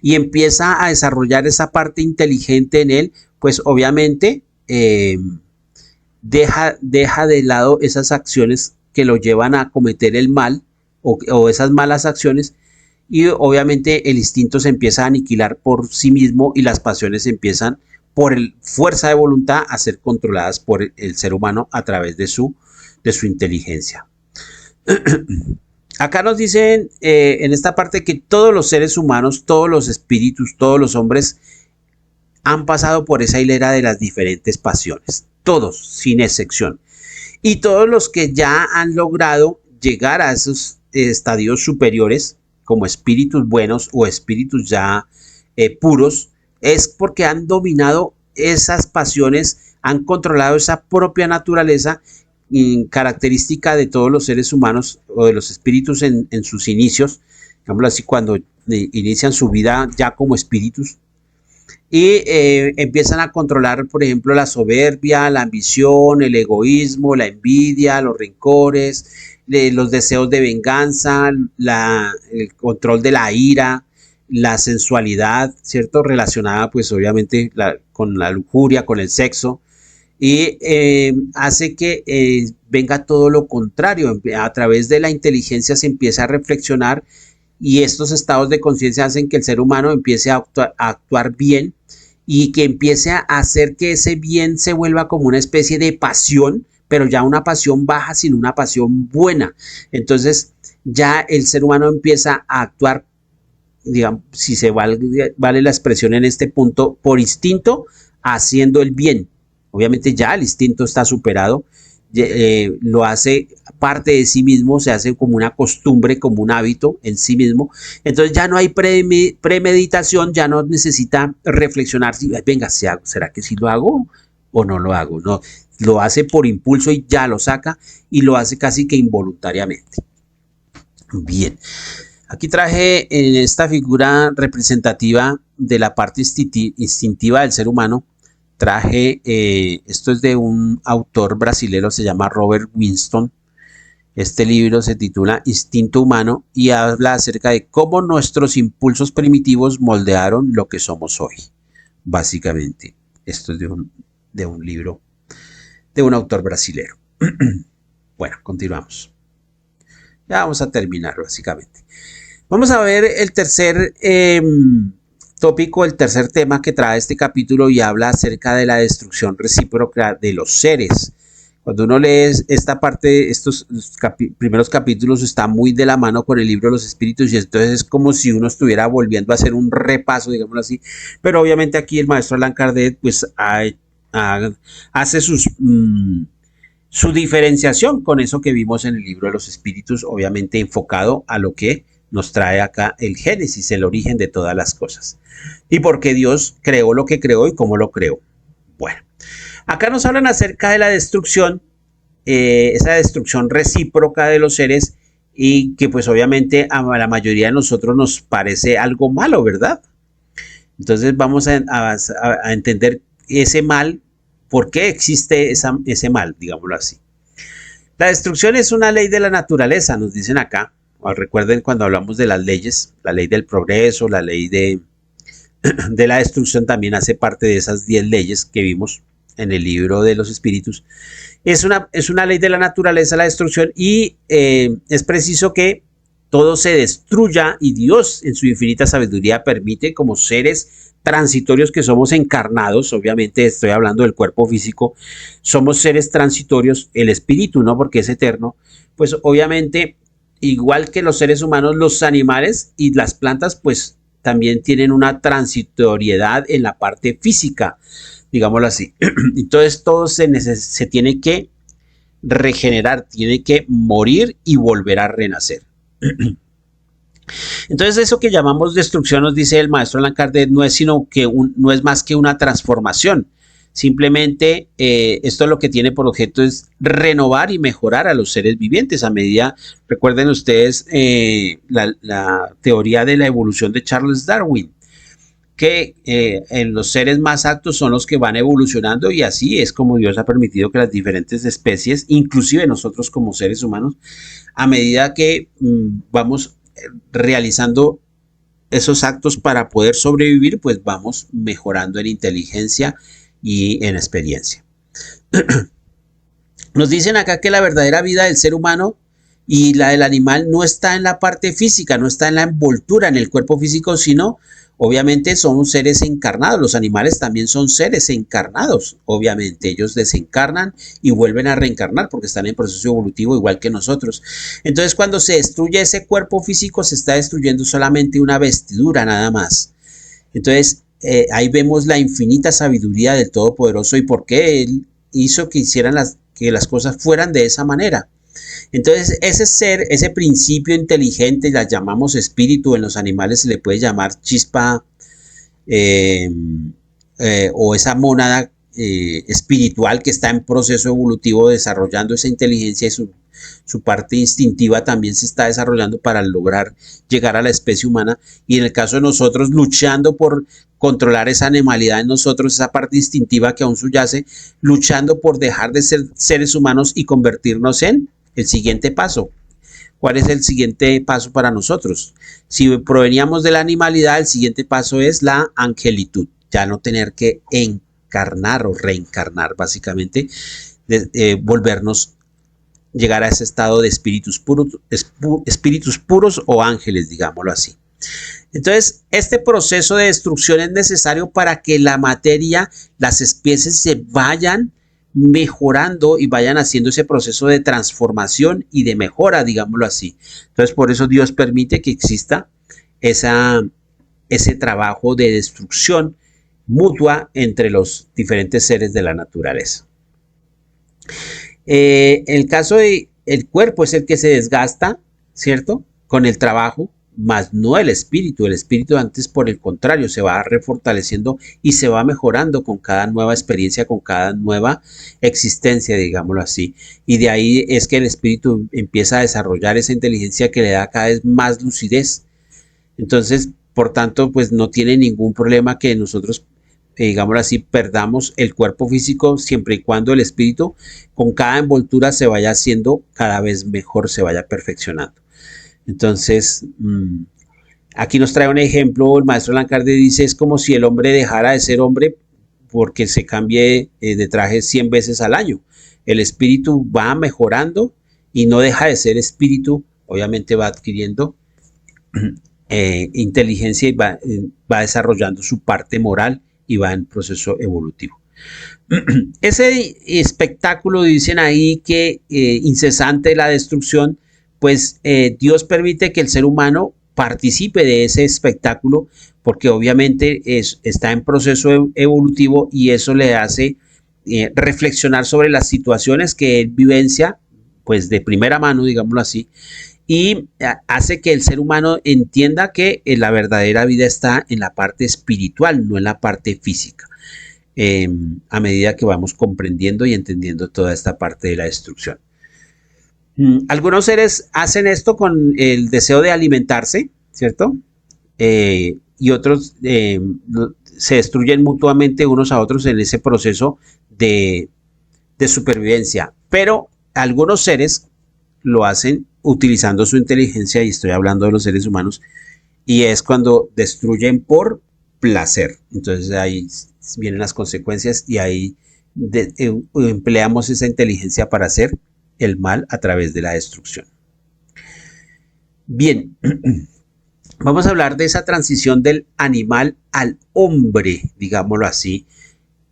y empieza a desarrollar esa parte inteligente en él, pues obviamente deja de lado esas acciones que lo llevan a cometer el mal o esas malas acciones, y obviamente el instinto se empieza a aniquilar por sí mismo y las pasiones empiezan por fuerza de voluntad a ser controladas por el ser humano a través de su inteligencia. Acá nos dicen en esta parte que todos los seres humanos, todos los espíritus, todos los hombres han pasado por esa hilera de las diferentes pasiones, todos, sin excepción. Y todos los que ya han logrado llegar a esos estadios superiores, como espíritus buenos o espíritus ya puros, es porque han dominado esas pasiones, han controlado esa propia naturaleza característica de todos los seres humanos o de los espíritus en sus inicios, digámoslo así, cuando inician su vida ya como espíritus, y empiezan a controlar, por ejemplo, la soberbia, la ambición, el egoísmo, la envidia, los rencores, los deseos de venganza, el control de la ira, la sensualidad, ¿cierto? Relacionada pues obviamente con la lujuria, con el sexo, y hace que venga todo lo contrario. A través de la inteligencia se empieza a reflexionar y estos estados de conciencia hacen que el ser humano empiece a actuar bien y que empiece a hacer que ese bien se vuelva como una especie de pasión, pero ya una pasión baja, sino una pasión buena. Entonces ya el ser humano empieza a actuar, digamos, si se vale la expresión en este punto, por instinto, haciendo el bien. Obviamente ya el instinto está superado, lo hace parte de sí mismo, se hace como una costumbre, como un hábito en sí mismo. Entonces ya no hay premeditación, ya no necesita reflexionar si, venga, ¿será que sí lo hago o no lo hago? No, lo hace por impulso y ya lo saca y lo hace casi que involuntariamente. Bien, aquí traje en esta figura representativa de la parte instintiva del ser humano. Traje, esto es de un autor brasilero, se llama Robert Winston. Este libro se titula Instinto Humano y habla acerca de cómo nuestros impulsos primitivos moldearon lo que somos hoy. Básicamente, esto es de un libro de un autor brasilero. Bueno, continuamos. Ya vamos a terminar, básicamente. Vamos a ver el tercer tópico, el tercer tema que trae este capítulo y habla acerca de la destrucción recíproca de los seres. Cuando uno lee esta parte, estos primeros capítulos está muy de la mano con el libro de los espíritus y entonces es como si uno estuviera volviendo a hacer un repaso, digámoslo así. Pero obviamente aquí el maestro Allan Kardec pues hace su diferenciación con eso que vimos en el libro de los espíritus, obviamente enfocado a lo que nos trae acá el Génesis, el origen de todas las cosas. Y por qué Dios creó lo que creó y cómo lo creó. Bueno, acá nos hablan acerca de la destrucción, esa destrucción recíproca de los seres y que pues obviamente a la mayoría de nosotros nos parece algo malo, ¿verdad? Entonces vamos a entender ese mal, por qué existe ese mal, digámoslo así. La destrucción es una ley de la naturaleza, nos dicen acá. Recuerden cuando hablamos de las leyes, la ley del progreso, la ley de la destrucción también hace parte de esas 10 leyes que vimos en el libro de los espíritus. Es una ley de la naturaleza la destrucción y es preciso que todo se destruya y Dios en su infinita sabiduría permite como seres transitorios que somos encarnados, obviamente estoy hablando del cuerpo físico, somos seres transitorios, el espíritu no porque es eterno, pues obviamente igual que los seres humanos, los animales y las plantas pues también tienen una transitoriedad en la parte física, digámoslo así. Entonces todo se tiene que regenerar, tiene que morir y volver a renacer. Entonces eso que llamamos destrucción, nos dice el maestro Allan Kardec, no es más que una transformación. Simplemente esto lo que tiene por objeto es renovar y mejorar a los seres vivientes a medida, recuerden ustedes la teoría de la evolución de Charles Darwin, que en los seres más altos son los que van evolucionando y así es como Dios ha permitido que las diferentes especies, inclusive nosotros como seres humanos, a medida que vamos realizando esos actos para poder sobrevivir, pues vamos mejorando en inteligencia y en experiencia. Nos dicen acá que la verdadera vida del ser humano y la del animal no está en la parte física, no está en la envoltura, en el cuerpo físico, sino obviamente son seres encarnados. Los animales también son seres encarnados. Obviamente ellos desencarnan y vuelven a reencarnar porque están en proceso evolutivo igual que nosotros. Entonces cuando se destruye ese cuerpo físico se está destruyendo solamente una vestidura nada más. Entonces ahí vemos la infinita sabiduría del Todopoderoso y por qué Él hizo que que las cosas fueran de esa manera. Entonces ese ser, ese principio inteligente, la llamamos espíritu, en los animales se le puede llamar chispa o esa mónada espiritual que está en proceso evolutivo desarrollando esa inteligencia y su parte instintiva también se está desarrollando para lograr llegar a la especie humana y en el caso de nosotros luchando por controlar esa animalidad en nosotros, esa parte instintiva que aún subyace, luchando por dejar de ser seres humanos y convertirnos en el siguiente paso. ¿Cuál es el siguiente paso para nosotros? Si proveníamos de la animalidad, el siguiente paso es la angelitud, ya no tener que encarnar o reencarnar, básicamente, volvernos, llegar a ese estado de espíritus puros o ángeles, digámoslo así. Entonces, este proceso de destrucción es necesario para que la materia, las especies se vayan mejorando y vayan haciendo ese proceso de transformación y de mejora, digámoslo así. Entonces, por eso Dios permite que exista ese trabajo de destrucción mutua entre los diferentes seres de la naturaleza. El caso del cuerpo es el que se desgasta, ¿cierto? Con el trabajo, más no el espíritu. El espíritu antes, por el contrario, se va refortaleciendo y se va mejorando con cada nueva experiencia, con cada nueva existencia, digámoslo así. Y de ahí es que el espíritu empieza a desarrollar esa inteligencia que le da cada vez más lucidez. Entonces, por tanto, pues no tiene ningún problema que nosotros, digámoslo así, perdamos el cuerpo físico siempre y cuando el espíritu con cada envoltura se vaya haciendo cada vez mejor, se vaya perfeccionando. Entonces, aquí nos trae un ejemplo, el maestro Allan Kardec dice, es como si el hombre dejara de ser hombre porque se cambie de traje 100 veces al año. El espíritu va mejorando y no deja de ser espíritu, obviamente va adquiriendo inteligencia y va desarrollando su parte moral y va en proceso evolutivo. Ese espectáculo, dicen ahí que incesante de la destrucción, pues Dios permite que el ser humano participe de ese espectáculo porque obviamente está en proceso evolutivo y eso le hace reflexionar sobre las situaciones que él vivencia, pues de primera mano, digámoslo así, y hace que el ser humano entienda que la verdadera vida está en la parte espiritual, no en la parte física, a medida que vamos comprendiendo y entendiendo toda esta parte de la destrucción. Algunos seres hacen esto con el deseo de alimentarse, ¿cierto? Y otros se destruyen mutuamente unos a otros en ese proceso de supervivencia. Pero algunos seres lo hacen utilizando su inteligencia, y estoy hablando de los seres humanos, y es cuando destruyen por placer. Entonces ahí vienen las consecuencias y ahí empleamos esa inteligencia para hacer el mal a través de la destrucción. Bien, vamos a hablar de esa transición del animal al hombre, digámoslo así.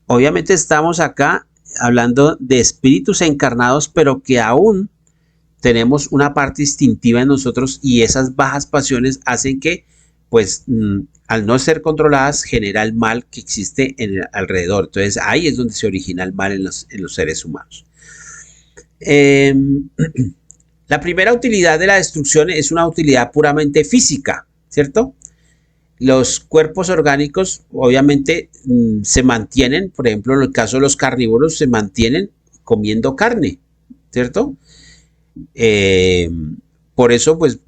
Obviamente estamos acá hablando de espíritus encarnados, pero que aún tenemos una parte instintiva en nosotros y esas bajas pasiones hacen que, pues, al no ser controladas, genera el mal que existe en el alrededor. Entonces, ahí es donde se origina el mal en los seres humanos. La primera utilidad de la destrucción es una utilidad puramente física, ¿cierto? Los cuerpos orgánicos obviamente se mantienen, por ejemplo, en el caso de los carnívoros, se mantienen comiendo carne, ¿cierto? Por eso, pues,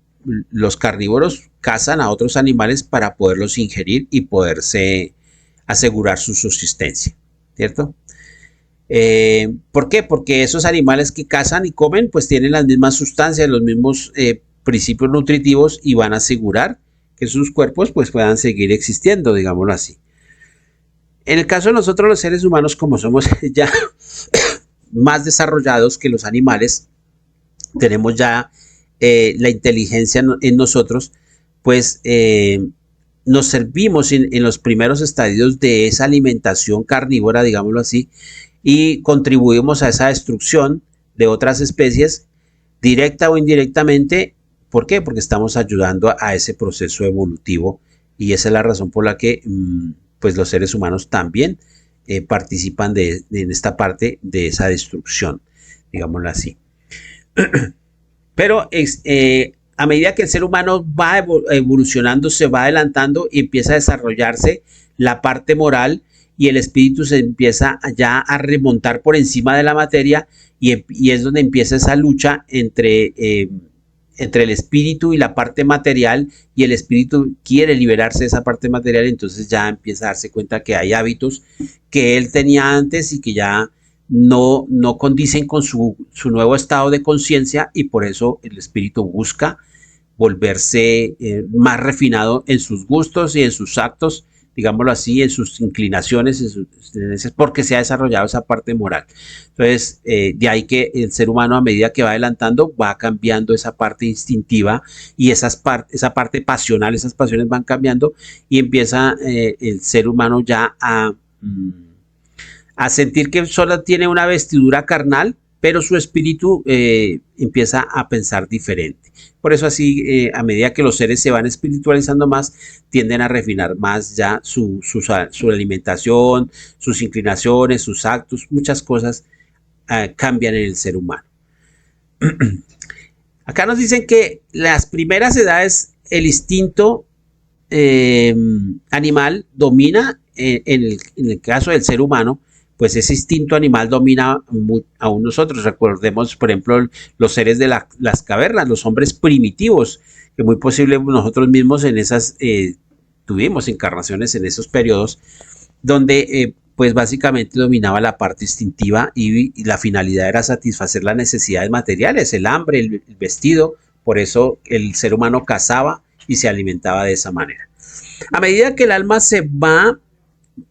los carnívoros cazan a otros animales para poderlos ingerir y poderse asegurar su subsistencia, ¿cierto? ¿Por qué? Porque esos animales que cazan y comen, pues tienen las mismas sustancias, los mismos principios nutritivos y van a asegurar que sus cuerpos pues puedan seguir existiendo, digámoslo así. En el caso de nosotros los seres humanos, como somos ya más desarrollados que los animales, tenemos ya la inteligencia en nosotros, pues nos servimos en los primeros estadios de esa alimentación carnívora, digámoslo así, y contribuimos a esa destrucción de otras especies, directa o indirectamente. ¿Por qué? Porque estamos ayudando a ese proceso evolutivo y esa es la razón por la que pues los seres humanos también participan en esta parte de esa destrucción, digámoslo así. Pero a medida que el ser humano va evolucionando, se va adelantando y empieza a desarrollarse la parte moral y el espíritu se empieza ya a remontar por encima de la materia y es donde empieza esa lucha entre el espíritu y la parte material, y el espíritu quiere liberarse de esa parte material, entonces ya empieza a darse cuenta que hay hábitos que él tenía antes y que ya no condicen con su nuevo estado de conciencia, y por eso el espíritu busca volverse más refinado en sus gustos y en sus actos, digámoslo así, en sus inclinaciones, en sus tendencias, porque se ha desarrollado esa parte moral. Entonces, de ahí que el ser humano, a medida que va adelantando, va cambiando esa parte instintiva y esa parte pasional, esas pasiones van cambiando y empieza el ser humano ya a sentir que solo tiene una vestidura carnal, pero su espíritu empieza a pensar diferente. Por eso así, a medida que los seres se van espiritualizando más, tienden a refinar más ya su alimentación, sus inclinaciones, sus actos, muchas cosas cambian en el ser humano. Acá nos dicen que las primeras edades el instinto animal domina, en el caso del ser humano, pues ese instinto animal domina aún nosotros. Recordemos, por ejemplo, los seres de las cavernas, los hombres primitivos, que muy posible nosotros mismos en esas tuvimos encarnaciones en esos periodos, donde pues básicamente dominaba la parte instintiva y la finalidad era satisfacer las necesidades materiales, el hambre, el vestido. Por eso el ser humano cazaba y se alimentaba de esa manera. A medida que el alma se va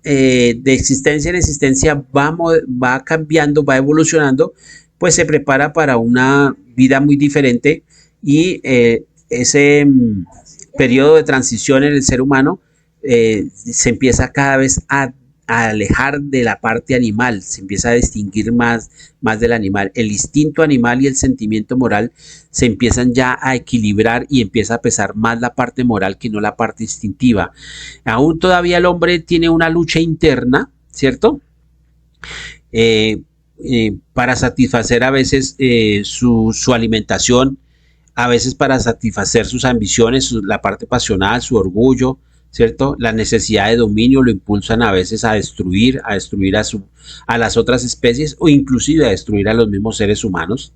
de existencia en existencia, va cambiando, va evolucionando, pues se prepara para una vida muy diferente y periodo de transición en el ser humano, se empieza cada vez a alejar de la parte animal, se empieza a distinguir más del animal. El instinto animal y el sentimiento moral se empiezan ya a equilibrar y empieza a pesar más la parte moral que no la parte instintiva. Aún todavía el hombre tiene una lucha interna, ¿cierto? Para satisfacer a veces su alimentación, a veces para satisfacer sus ambiciones, la parte pasional, su orgullo, ¿cierto? La necesidad de dominio lo impulsan a veces a destruir a las otras especies o inclusive a destruir a los mismos seres humanos,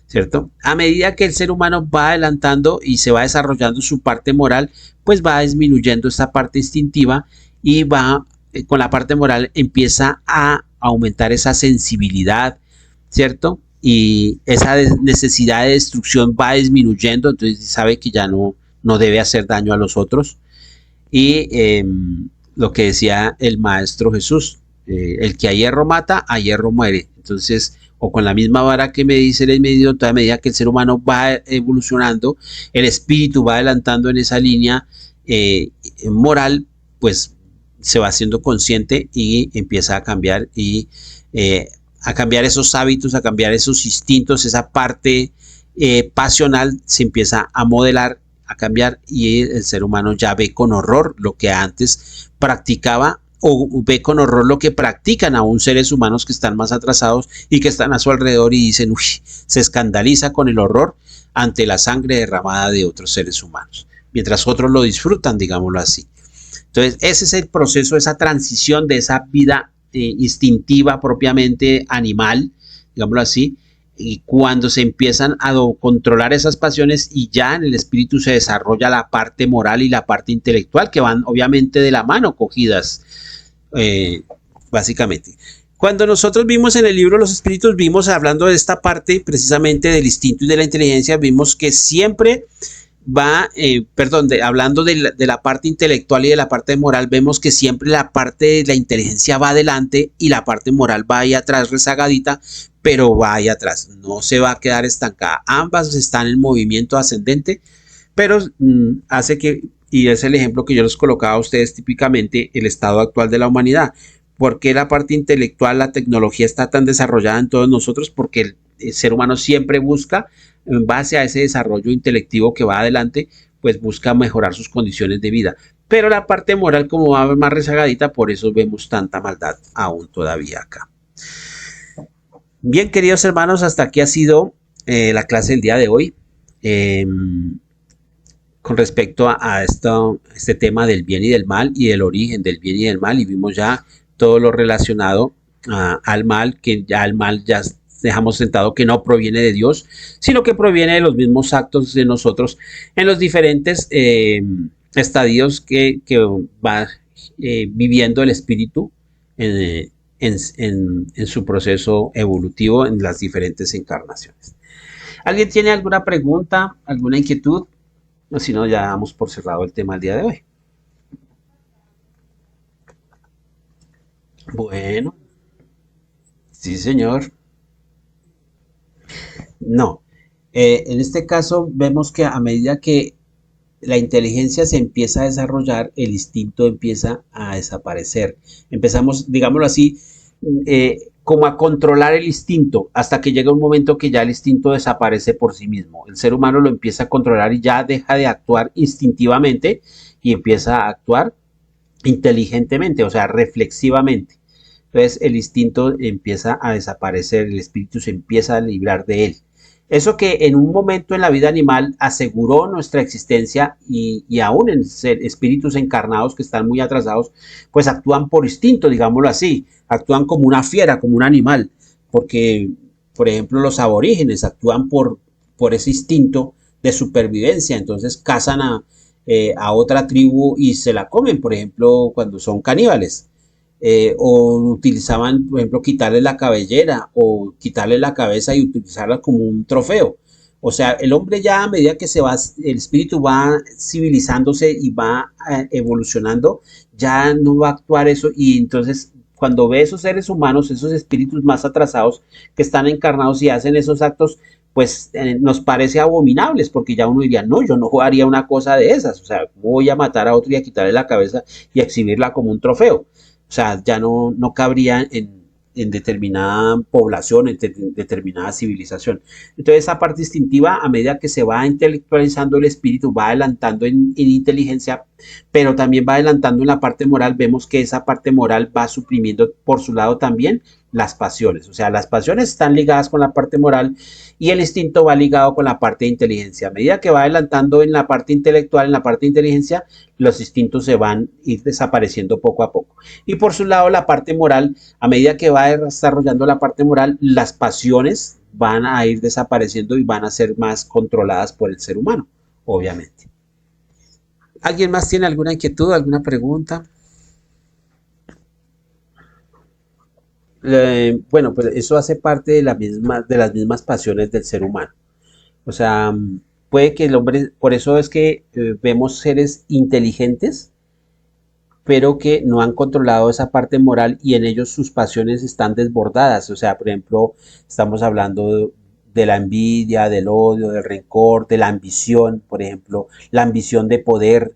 ¿cierto? A medida que el ser humano va adelantando y se va desarrollando su parte moral, pues va disminuyendo esta parte instintiva y va con la parte moral empieza a aumentar esa sensibilidad, ¿cierto? Y esa necesidad de destrucción va disminuyendo, entonces sabe que ya no debe hacer daño a los otros. Y lo que decía el Maestro Jesús, el que a hierro mata, a hierro muere. Entonces, o con la misma vara que me dice el medio, toda medida que el ser humano va evolucionando, el espíritu va adelantando en esa línea moral, pues se va haciendo consciente y empieza a cambiar a cambiar esos hábitos, a cambiar esos instintos, esa parte pasional se empieza a modelar, a cambiar y el ser humano ya ve con horror lo que antes practicaba o ve con horror lo que practican aún seres humanos que están más atrasados y que están a su alrededor y dicen, uy, se escandaliza con el horror ante la sangre derramada de otros seres humanos, mientras otros lo disfrutan, digámoslo así. Entonces, ese es el proceso, esa transición de esa vida instintiva propiamente animal, digámoslo así, y cuando se empiezan a controlar esas pasiones y ya en el espíritu se desarrolla la parte moral y la parte intelectual que van obviamente de la mano cogidas, básicamente. Cuando nosotros vimos en el libro Los Espíritus, vimos hablando de esta parte precisamente del instinto y de la inteligencia, vimos que siempre hablando de la parte intelectual y de la parte moral, vemos que siempre la parte de la inteligencia va adelante y la parte moral va ahí atrás rezagadita, pero va ahí atrás, no se va a quedar estancada. Ambas están en movimiento ascendente, pero hace que, y es el ejemplo que yo les colocaba a ustedes típicamente, el estado actual de la humanidad. ¿Por qué la parte intelectual, la tecnología está tan desarrollada en todos nosotros? Porque el ser humano siempre busca, en base a ese desarrollo intelectivo que va adelante, pues busca mejorar sus condiciones de vida. Pero la parte moral, como va más rezagadita, por eso vemos tanta maldad aún todavía acá. Bien, queridos hermanos, hasta aquí ha sido la clase del día de hoy. Con respecto a este tema del bien y del mal y del origen del bien y del mal, y vimos ya todo lo relacionado al mal, que ya el mal ya dejamos sentado que no proviene de Dios, sino que proviene de los mismos actos de nosotros en los diferentes estadios que va viviendo el espíritu en su proceso evolutivo en las diferentes encarnaciones. ¿Alguien tiene alguna pregunta, alguna inquietud? O si no, ya damos por cerrado el tema del día de hoy. Bueno, sí, señor. No. En este caso vemos que a medida que la inteligencia se empieza a desarrollar, el instinto empieza a desaparecer. Empezamos, digámoslo así, como a controlar el instinto hasta que llega un momento que ya el instinto desaparece por sí mismo. El ser humano lo empieza a controlar y ya deja de actuar instintivamente y empieza a actuar inteligentemente, o sea, reflexivamente. Entonces el instinto empieza a desaparecer, el espíritu se empieza a librar de él. Eso que en un momento en la vida animal aseguró nuestra existencia y aún en espíritus encarnados que están muy atrasados, pues actúan por instinto, digámoslo así, actúan como una fiera, como un animal, porque, por ejemplo, los aborígenes actúan por ese instinto de supervivencia, entonces cazan a otra tribu y se la comen, por ejemplo, cuando son caníbales. O utilizaban, por ejemplo, quitarle la cabellera o quitarle la cabeza y utilizarla como un trofeo. O sea, el hombre ya a medida que el espíritu va civilizándose y va evolucionando, ya no va a actuar eso y entonces cuando ve esos seres humanos, esos espíritus más atrasados que están encarnados y hacen esos actos, pues nos parece abominables, porque ya uno diría, no, yo no haría una cosa de esas, o sea, voy a matar a otro y a quitarle la cabeza y a exhibirla como un trofeo. O sea, ya no cabría en determinada población, determinada civilización. Entonces, esa parte instintiva, a medida que se va intelectualizando el espíritu, va adelantando en inteligencia, pero también va adelantando en la parte moral. Vemos que esa parte moral va suprimiendo por su lado también las pasiones. O sea, las pasiones están ligadas con la parte moral y el instinto va ligado con la parte de inteligencia. A medida que va adelantando en la parte intelectual, en la parte de inteligencia, los instintos se van a ir desapareciendo poco a poco. Y por su lado, la parte moral, a medida que va desarrollando la parte moral, las pasiones van a ir desapareciendo y van a ser más controladas por el ser humano, obviamente. ¿Alguien más tiene alguna inquietud, alguna pregunta? Bueno, pues eso hace parte de las mismas pasiones del ser humano. O sea, puede que el hombre, por eso es que vemos seres inteligentes, pero que no han controlado esa parte moral y en ellos sus pasiones están desbordadas. O sea, por ejemplo, estamos hablando de la envidia, del odio, del rencor, de la ambición, por ejemplo, la ambición de poder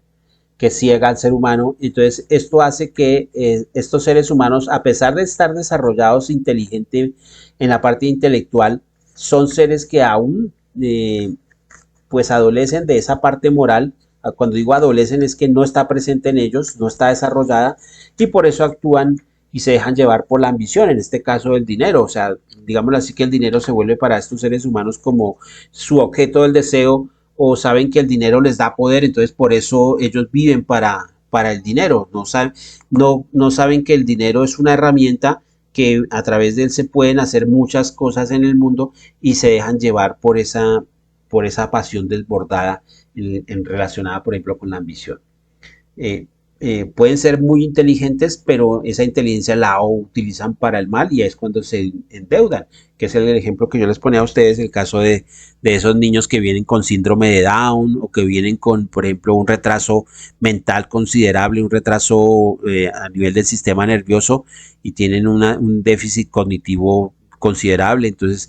que ciega al ser humano. Entonces, esto hace que estos seres humanos, a pesar de estar desarrollados inteligente en la parte intelectual, son seres que aún pues adolecen de esa parte moral. Cuando digo adolecen es que no está presente en ellos, no está desarrollada y por eso actúan y se dejan llevar por la ambición, en este caso el dinero. O sea, digámoslo así, que el dinero se vuelve para estos seres humanos como su objeto del deseo, o saben que el dinero les da poder, entonces por eso ellos viven para el dinero. No saben que el dinero es una herramienta que a través de él se pueden hacer muchas cosas en el mundo y se dejan llevar por esa pasión desbordada relacionada, por ejemplo, con la ambición. Eh, Pueden ser muy inteligentes, pero esa inteligencia la utilizan para el mal y es cuando se endeudan, que es el ejemplo que yo les ponía a ustedes, el caso de esos niños que vienen con síndrome de Down o que vienen con, por ejemplo, un retraso mental considerable, un retraso a nivel del sistema nervioso y tienen un déficit cognitivo considerable, entonces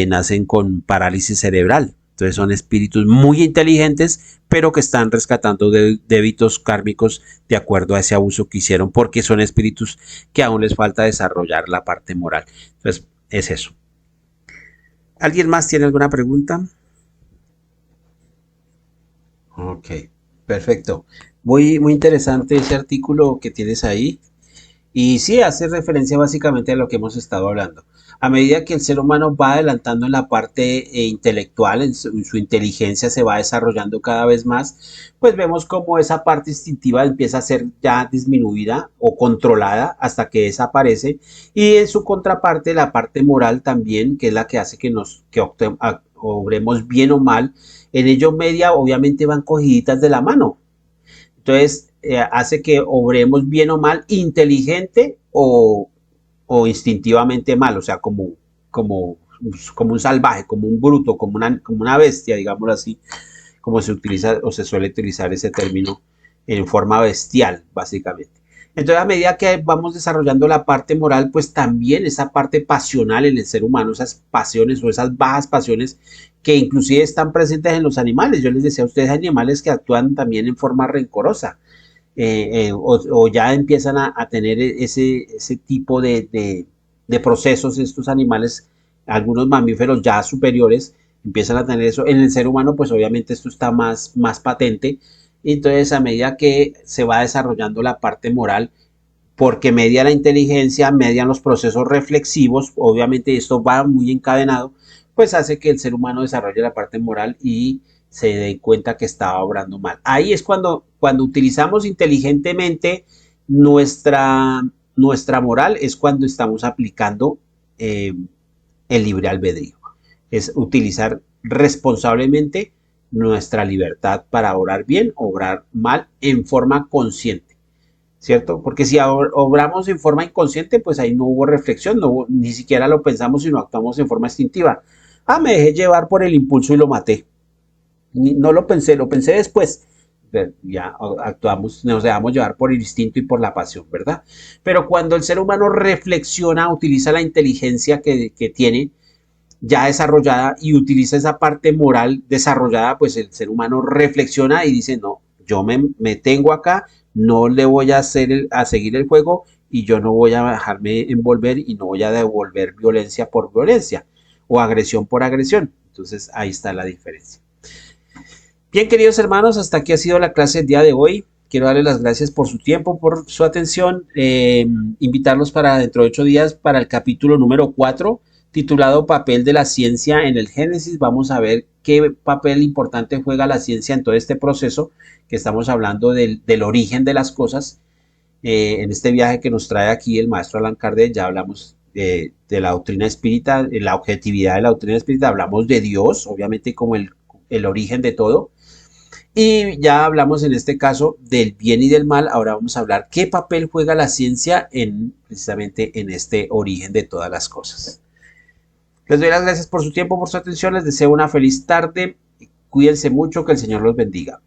nacen con parálisis cerebral. Entonces son espíritus muy inteligentes, pero que están rescatando débitos kármicos de acuerdo a ese abuso que hicieron, porque son espíritus que aún les falta desarrollar la parte moral. Entonces, es eso. ¿Alguien más tiene alguna pregunta? Ok, perfecto. Muy interesante ese artículo que tienes ahí. Y sí, hace referencia básicamente a lo que hemos estado hablando. A medida que el ser humano va adelantando en la parte intelectual, en su inteligencia se va desarrollando cada vez más, pues vemos como esa parte instintiva empieza a ser ya disminuida o controlada hasta que desaparece. Y en su contraparte, la parte moral también, que es la que hace que obremos bien o mal, en ello media obviamente van cogiditas de la mano. Entonces, hace que obremos bien o mal, inteligente o instintivamente mal, o sea, como, como un salvaje, como un bruto, como una bestia, digámoslo así, como se utiliza o se suele utilizar ese término en forma bestial, básicamente. Entonces, a medida que vamos desarrollando la parte moral, pues también esa parte pasional en el ser humano, esas pasiones o esas bajas pasiones que inclusive están presentes en los animales. Yo les decía a ustedes, animales que actúan también en forma rencorosa, o ya empiezan a tener ese tipo de procesos estos animales, algunos mamíferos ya superiores empiezan a tener eso. En el ser humano, pues obviamente esto está más patente. Entonces, a medida que se va desarrollando la parte moral, porque media la inteligencia, median los procesos reflexivos, obviamente esto va muy encadenado, pues hace que el ser humano desarrolle la parte moral y se dé cuenta que estaba obrando mal. Ahí es cuando utilizamos inteligentemente nuestra moral, es cuando estamos aplicando eh, el libre albedrío. Es utilizar responsablemente nuestra libertad para obrar bien, obrar mal en forma consciente. ¿Cierto? Porque si obramos en forma inconsciente, pues ahí no hubo reflexión, ni siquiera lo pensamos, sino actuamos en forma instintiva. Ah, me dejé llevar por el impulso y lo maté. No lo pensé, lo pensé después. Ya actuamos, nos dejamos llevar por el instinto y por la pasión, ¿verdad? Pero cuando el ser humano reflexiona, utiliza la inteligencia que tiene, ya desarrollada y utiliza esa parte moral desarrollada, pues el ser humano reflexiona y dice, no, yo me tengo acá, no le voy a a seguir el juego y yo no voy a dejarme envolver y no voy a devolver violencia por violencia o agresión por agresión. Entonces ahí está la diferencia. Bien, queridos hermanos, hasta aquí ha sido la clase del día de hoy. Quiero darles las gracias por su tiempo, por su atención. Invitarlos para dentro de 8 días para el capítulo número 4, titulado Papel de la ciencia en el Génesis. Vamos a ver qué papel importante juega la ciencia en todo este proceso que estamos hablando del origen de las cosas. En este viaje que nos trae aquí el maestro Allan Kardec, ya hablamos de la doctrina espírita, de la objetividad de la doctrina espírita, hablamos de Dios, obviamente como el origen de todo. Y ya hablamos en este caso del bien y del mal. Ahora vamos a hablar qué papel juega la ciencia precisamente en este origen de todas las cosas. Les doy las gracias por su tiempo, por su atención. Les deseo una feliz tarde. Cuídense mucho, que el Señor los bendiga.